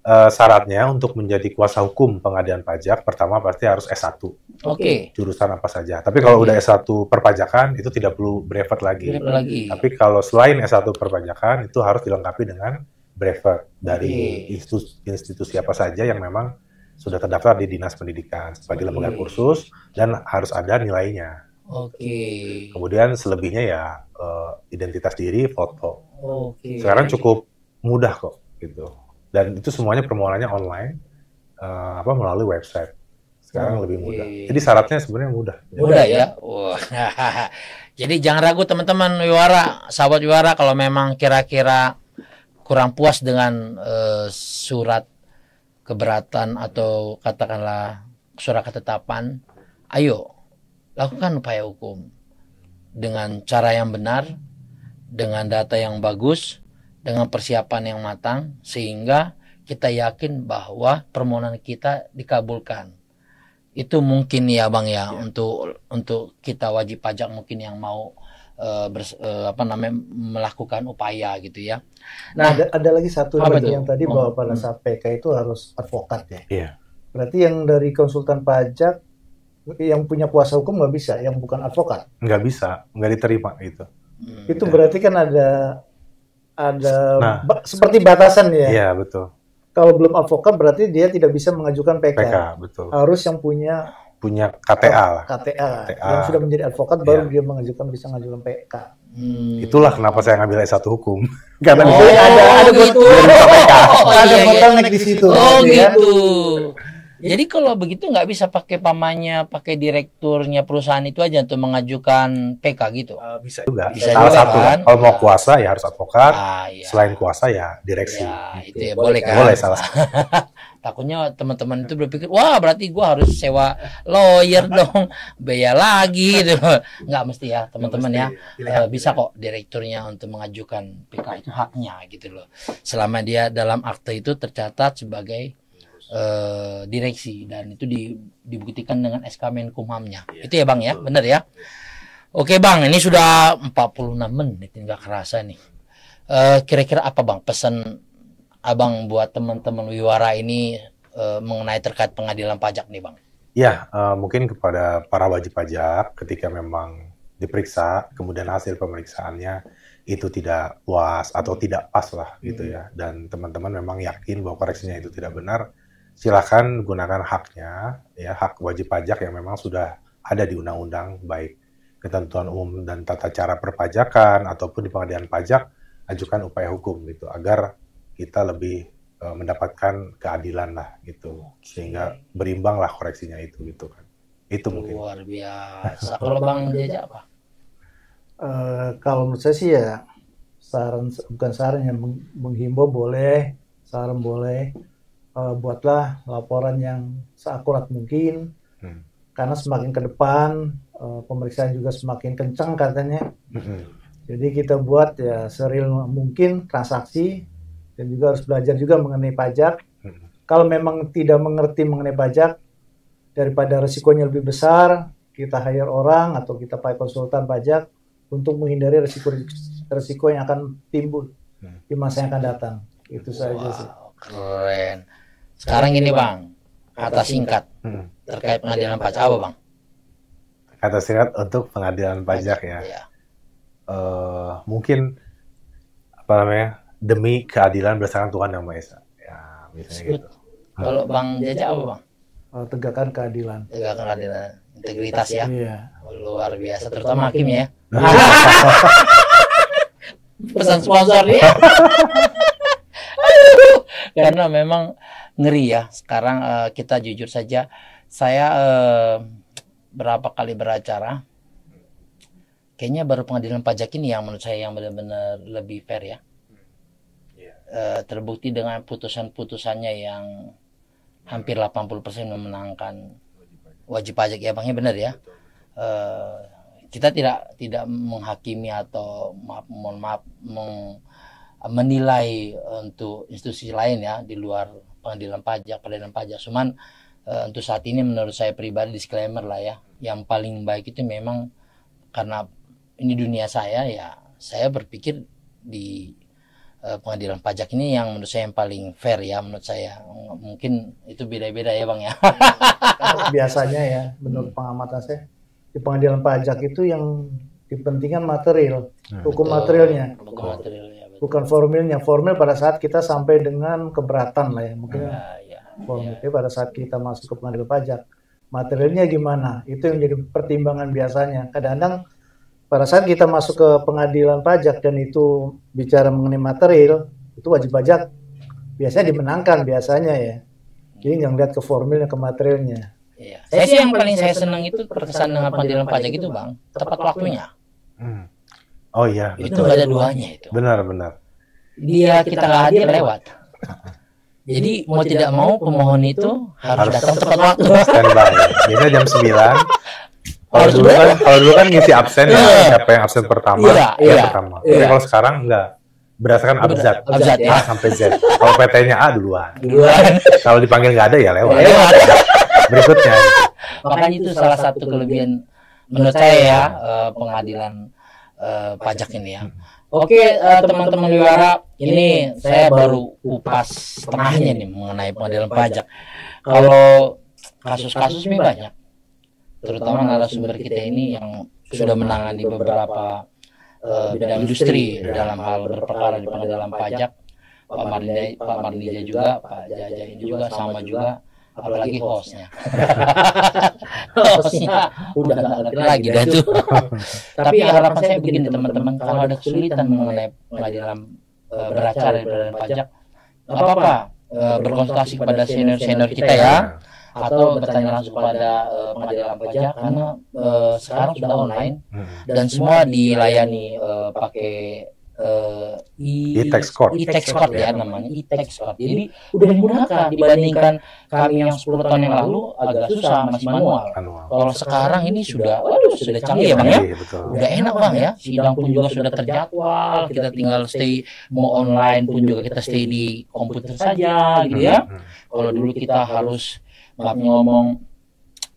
[SPEAKER 2] Syaratnya untuk menjadi kuasa hukum pengadilan pajak pertama pasti harus S1
[SPEAKER 1] Oke.
[SPEAKER 2] jurusan apa saja. Tapi kalau udah S1 perpajakan itu tidak perlu brevet lagi.
[SPEAKER 1] Brevet lagi.
[SPEAKER 2] Tapi kalau selain S1 perpajakan itu harus dilengkapi dengan brevet dari institusi apa saja yang memang sudah terdaftar di Dinas Pendidikan sebagai lembaga kursus dan harus ada nilainya.
[SPEAKER 1] Oke.
[SPEAKER 2] Kemudian selebihnya ya identitas diri, foto.
[SPEAKER 1] Oke.
[SPEAKER 2] Sekarang cukup mudah kok gitu. Dan itu semuanya permoholannya online melalui website. Sekarang lebih mudah. Jadi syaratnya sebenarnya mudah.
[SPEAKER 1] Mudah ya. Wah. Jadi jangan ragu teman-teman Wiwara, sahabat Wiwara kalau memang kira-kira kurang puas dengan surat keberatan atau katakanlah surat ketetapan, ayo lakukan upaya hukum dengan cara yang benar, dengan data yang bagus, dengan persiapan yang matang, sehingga kita yakin bahwa permohonan kita dikabulkan. Itu mungkin ya Bang ya, untuk kita wajib pajak mungkin yang mau melakukan upaya gitu ya.
[SPEAKER 3] Nah, ada lagi satu
[SPEAKER 1] apa
[SPEAKER 3] lagi
[SPEAKER 1] tuh?
[SPEAKER 3] yang tadi bahwa pada saat PK itu harus advokat ya.
[SPEAKER 2] Iya.
[SPEAKER 3] Berarti yang dari konsultan pajak yang punya kuasa hukum nggak bisa, yang bukan advokat.
[SPEAKER 2] Nggak bisa, nggak diterima gitu.
[SPEAKER 3] Itu berarti kan ada
[SPEAKER 2] Nah.
[SPEAKER 3] seperti batasan ya.
[SPEAKER 2] Iya, betul.
[SPEAKER 3] Kalau belum advokat berarti dia tidak bisa mengajukan PK.
[SPEAKER 2] PK, betul.
[SPEAKER 3] Harus yang punya
[SPEAKER 2] Punya KTA lah.
[SPEAKER 3] KTA,
[SPEAKER 2] KTA.
[SPEAKER 3] yang sudah menjadi advokat baru
[SPEAKER 2] Iya.
[SPEAKER 3] dia bisa mengajukan PK.
[SPEAKER 2] Itulah kenapa saya ngambil S1 hukum. Karena
[SPEAKER 1] Oh,
[SPEAKER 2] bisa
[SPEAKER 3] ada
[SPEAKER 1] gitu.
[SPEAKER 3] ada
[SPEAKER 1] iya,
[SPEAKER 3] bottleneck di situ.
[SPEAKER 1] Oh
[SPEAKER 3] ya.
[SPEAKER 1] gitu. Jadi kalau begitu nggak bisa pakai pamannya, pakai direkturnya perusahaan itu aja untuk mengajukan PK gitu.
[SPEAKER 2] bisa juga.
[SPEAKER 1] Bisa
[SPEAKER 2] Salah
[SPEAKER 1] juga,
[SPEAKER 2] satu.
[SPEAKER 1] kan?
[SPEAKER 2] Kalau mau kuasa ya harus advokat.
[SPEAKER 1] Iya.
[SPEAKER 2] Selain kuasa ya direksi.
[SPEAKER 1] Ya,
[SPEAKER 2] Gitu.
[SPEAKER 1] itu ya boleh kan?
[SPEAKER 2] Boleh salah.
[SPEAKER 1] Takutnya teman-teman itu berpikir, wah berarti gua harus sewa lawyer dong, bayar lagi gitu. Nggak mesti ya teman-teman ya. Bisa kok direkturnya untuk mengajukan PK, itu haknya gitu loh. Selama dia dalam akte itu tercatat sebagai direksi dan itu dibuktikan dengan SK Menkumhamnya. Itu ya Bang ya, benar ya. Oke Bang, ini sudah 46 menit, nggak kerasa nih. Kira-kira apa Bang pesan Abang buat teman-teman Wiwara ini mengenai terkait pengadilan pajak nih Bang?
[SPEAKER 2] Ya, mungkin kepada para wajib pajak ketika memang diperiksa, kemudian hasil pemeriksaannya itu tidak puas atau tidak pas lah gitu ya. Dan teman-teman memang yakin bahwa koreksinya itu tidak benar, silakan gunakan haknya, ya hak wajib pajak yang memang sudah ada di undang-undang, baik ketentuan umum dan tata cara perpajakan ataupun di pengadilan pajak, ajukan upaya hukum gitu agar kita lebih mendapatkan keadilan lah gitu, sehingga berimbang lah koreksinya itu gitu kan. Itu mungkin.
[SPEAKER 1] Luar biasa. Kalau Bang Jaja apa?
[SPEAKER 3] Kalau menurut saya sih ya bukan saran yang menghimbau boleh, saran boleh, buatlah laporan yang seakurat mungkin, karena semakin ke depan pemeriksaan juga semakin kencang katanya. Jadi kita buat ya seril mungkin transaksi, dan juga harus belajar juga mengenai pajak. Kalau memang tidak mengerti mengenai pajak, daripada resikonya lebih besar, kita hire orang atau kita pakai konsultan pajak untuk menghindari resiko yang akan timbul di masa yang akan datang. Itu saja sih.
[SPEAKER 1] Keren. Sekarang ini Bang, kata singkat terkait pengadilan pajak apa Bang?
[SPEAKER 2] Kata singkat untuk pengadilan pajak ya.
[SPEAKER 1] Iya.
[SPEAKER 2] Mungkin apa namanya, demi keadilan berdasarkan Tuhan Yang Maha Esa. Ya, misalnya gitu.
[SPEAKER 1] Kalau Bang Jaja apa Bang?
[SPEAKER 3] Tegakkan keadilan.
[SPEAKER 1] Tegakkan keadilan, integritas ya.
[SPEAKER 3] Iya.
[SPEAKER 1] Luar biasa, terutama hakim ya. Pesan sponsor nih. Karena memang ngeri ya. Sekarang kita jujur saja, saya berapa kali beracara, kayaknya baru pengadilan pajak ini yang menurut saya yang benar-benar lebih fair ya. Terbukti dengan putusan-putusannya yang hampir 80% memenangkan wajib pajak ya Bang, ya benar ya. Kita tidak menghakimi atau menilai untuk institusi lain ya di luar pengadilan pajak. Cuman untuk saat ini menurut saya pribadi, disclaimer lah ya, yang paling baik itu memang karena ini dunia saya ya, saya berpikir di pengadilan pajak ini yang menurut saya yang paling fair ya, menurut saya. Mungkin itu beda-beda ya Bang ya.
[SPEAKER 3] Biasanya ya, menurut pengamatan saya, di pengadilan pajak itu yang dipentingkan material, hukum materialnya, bukan formilnya. Formil pada saat kita sampai dengan keberatan lah ya, mungkin formilnya pada saat kita masuk ke pengadilan pajak. Materialnya gimana? Itu yang jadi pertimbangan biasanya. Kadang-kadang pada saat kita masuk ke pengadilan pajak dan itu bicara mengenai material, itu wajib pajak biasanya dimenangkan biasanya ya. Jadi nggak lihat ke formilnya, ke materialnya.
[SPEAKER 1] Iya. Saya sih yang paling saya senang itu terkesan dengan pengadilan pajak itu Bang, tepat waktunya.
[SPEAKER 2] Oh iya.
[SPEAKER 1] Itu nggak ada duanya itu.
[SPEAKER 2] Benar.
[SPEAKER 1] Dia kita nggak hadir lewat. Jadi mau tidak mau pemohon itu harus datang tepat waktu.
[SPEAKER 2] Standby. Biasanya jam 9. Kalau dulu kan ngisi absen ya, siapa yang absen pertama, pertama. Tapi kalau sekarang enggak, berdasarkan abjad
[SPEAKER 1] ya.
[SPEAKER 2] A sampai Z. Kalau PT-nya A duluan. Kalau dipanggil nggak ada ya lewat. Berikutnya.
[SPEAKER 1] Makanya itu salah satu kelebihan menurut saya ya pengadilan pajak ini ya. Oke, teman-teman Wiwara, ini saya baru kupas setengahnya nih mengenai pengadilan pajak. Kalau kasus-kasus ini banyak, terutama narasumber kita ini yang sudah menangani beberapa bidang industri dalam hal berperkara di pengadilan pajak. Pak Marlija juga, Pak Jaja ini juga sama juga, apalagi hostnya. Hostnya udah nggak ngerti lagi dah tuh. Tapi harapan saya begini teman-teman, kalau ada kesulitan mengenai pengadilan beracara di pengadilan pajak, nggak apa-apa, berkonsultasi kepada senior kita ya, atau bertanya langsung pada pengadilan pajak, karena sekarang sudah online dan semua dilayani pakai
[SPEAKER 2] e-tax court
[SPEAKER 1] ya namanya, e-tax court. Jadi udah dimudahkan dibandingkan kami yang 10 tahun yang lalu agak susah, masih manual. Kalau sekarang ini sudah canggih ya Bang ya. Udah enak Bang ya. Sidang pun juga sudah terjadwal, kita tinggal stay, mau online pun juga kita stay di komputer saja gitu ya. Kalau dulu kita harus ngomong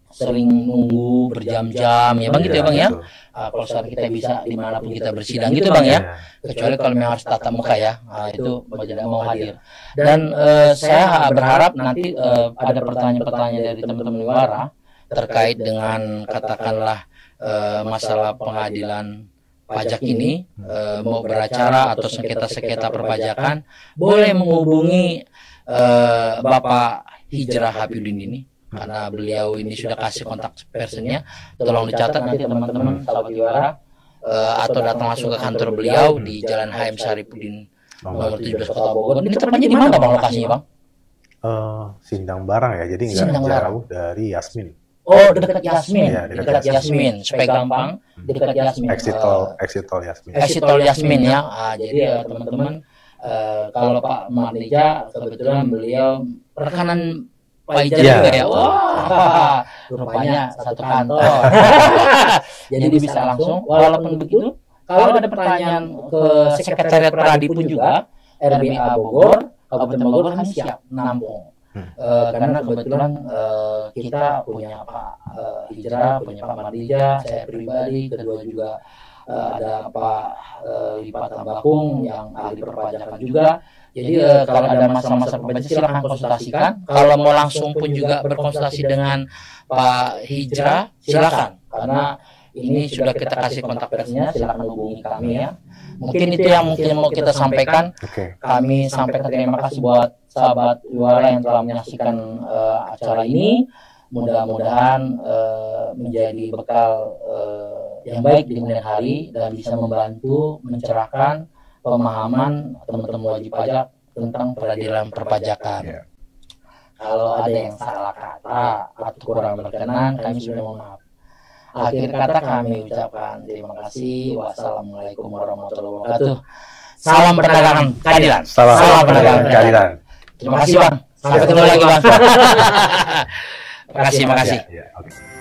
[SPEAKER 1] sering nunggu berjam-jam ya Bang gitu ya Bang ya. Kalau sekarang kita bisa dimanapun kita bersidang gitu Bang ya, kecuali kalau memang harus tatap muka ya, itu mau tidak mau hadir. Dan saya berharap nanti ada pertanyaan-pertanyaan dari teman-teman Wiwara terkait dengan katakanlah masalah pengadilan pajak ini, mau beracara atau sengketa-sengketa perpajakan, boleh menghubungi Bapak Hijrah Hafidin ini karena beliau ini sudah kasih kontak personnya. Tolong dicatat nanti teman-teman sahabat Wiwara, atau datang langsung ke kantor beliau di Jalan HM Saripudin nomor 17 Kota Bogor. Ini tepatnya di mana Bang lokasinya Bang?
[SPEAKER 2] Sindang Barang ya, jadi nggak jauh dari Yasmin.
[SPEAKER 1] Oh, dekat Yasmin.
[SPEAKER 2] Ya,
[SPEAKER 1] dekat Yasmin. Supaya gampang, dekat Yasmin.
[SPEAKER 2] Exit tol Yasmin.
[SPEAKER 1] Exit tol Yasmin ya. Jadi teman-teman, kalau Pak Mardija kebetulan beliau rekanan Pak Ija juga ya. Wah, rupanya satu kantor. Jadi bisa langsung. Walaupun begitu, kalau ada pertanyaan ke Sekretariat Pradi pun juga, RBA Bogor, Kabupaten Bogor kami siap nampung. Karena kebetulan kita punya Pak Hijrah, punya Pak Mardija, saya pribadi, kedua juga ada Pak Lipat Tambakung yang ahli perpajakan juga. Jadi kalau ada masalah-masalah perpajakan silahkan konsultasikan. Kalau mau langsung pun juga berkonsultasi dengan Pak Hijrah silakan, karena ini sudah kita kasih kontak personnya, silakan hubungi kami ya. Mungkin itu yang mungkin mau kita sampaikan. Kami sampaikan terima kasih buat sahabat Wiwara yang telah menyaksikan acara ini. Mudah-mudahan menjadi bekal yang baik di kemudian hari dan bisa membantu mencerahkan pemahaman teman-teman wajib pajak tentang peradilan perpajakan. Kalau ada yang salah kata atau kurang berkenan, kami sudah mohon maaf. Akhir kata kami ucapkan terima kasih. Wassalamualaikum warahmatullahi wabarakatuh. Salam perdagangan keadilan.
[SPEAKER 2] Salam perdagangan keadilan.
[SPEAKER 1] Terima kasih Bang. Sampai ketemu lagi Bang. Terima kasih.
[SPEAKER 2] Ya, okay.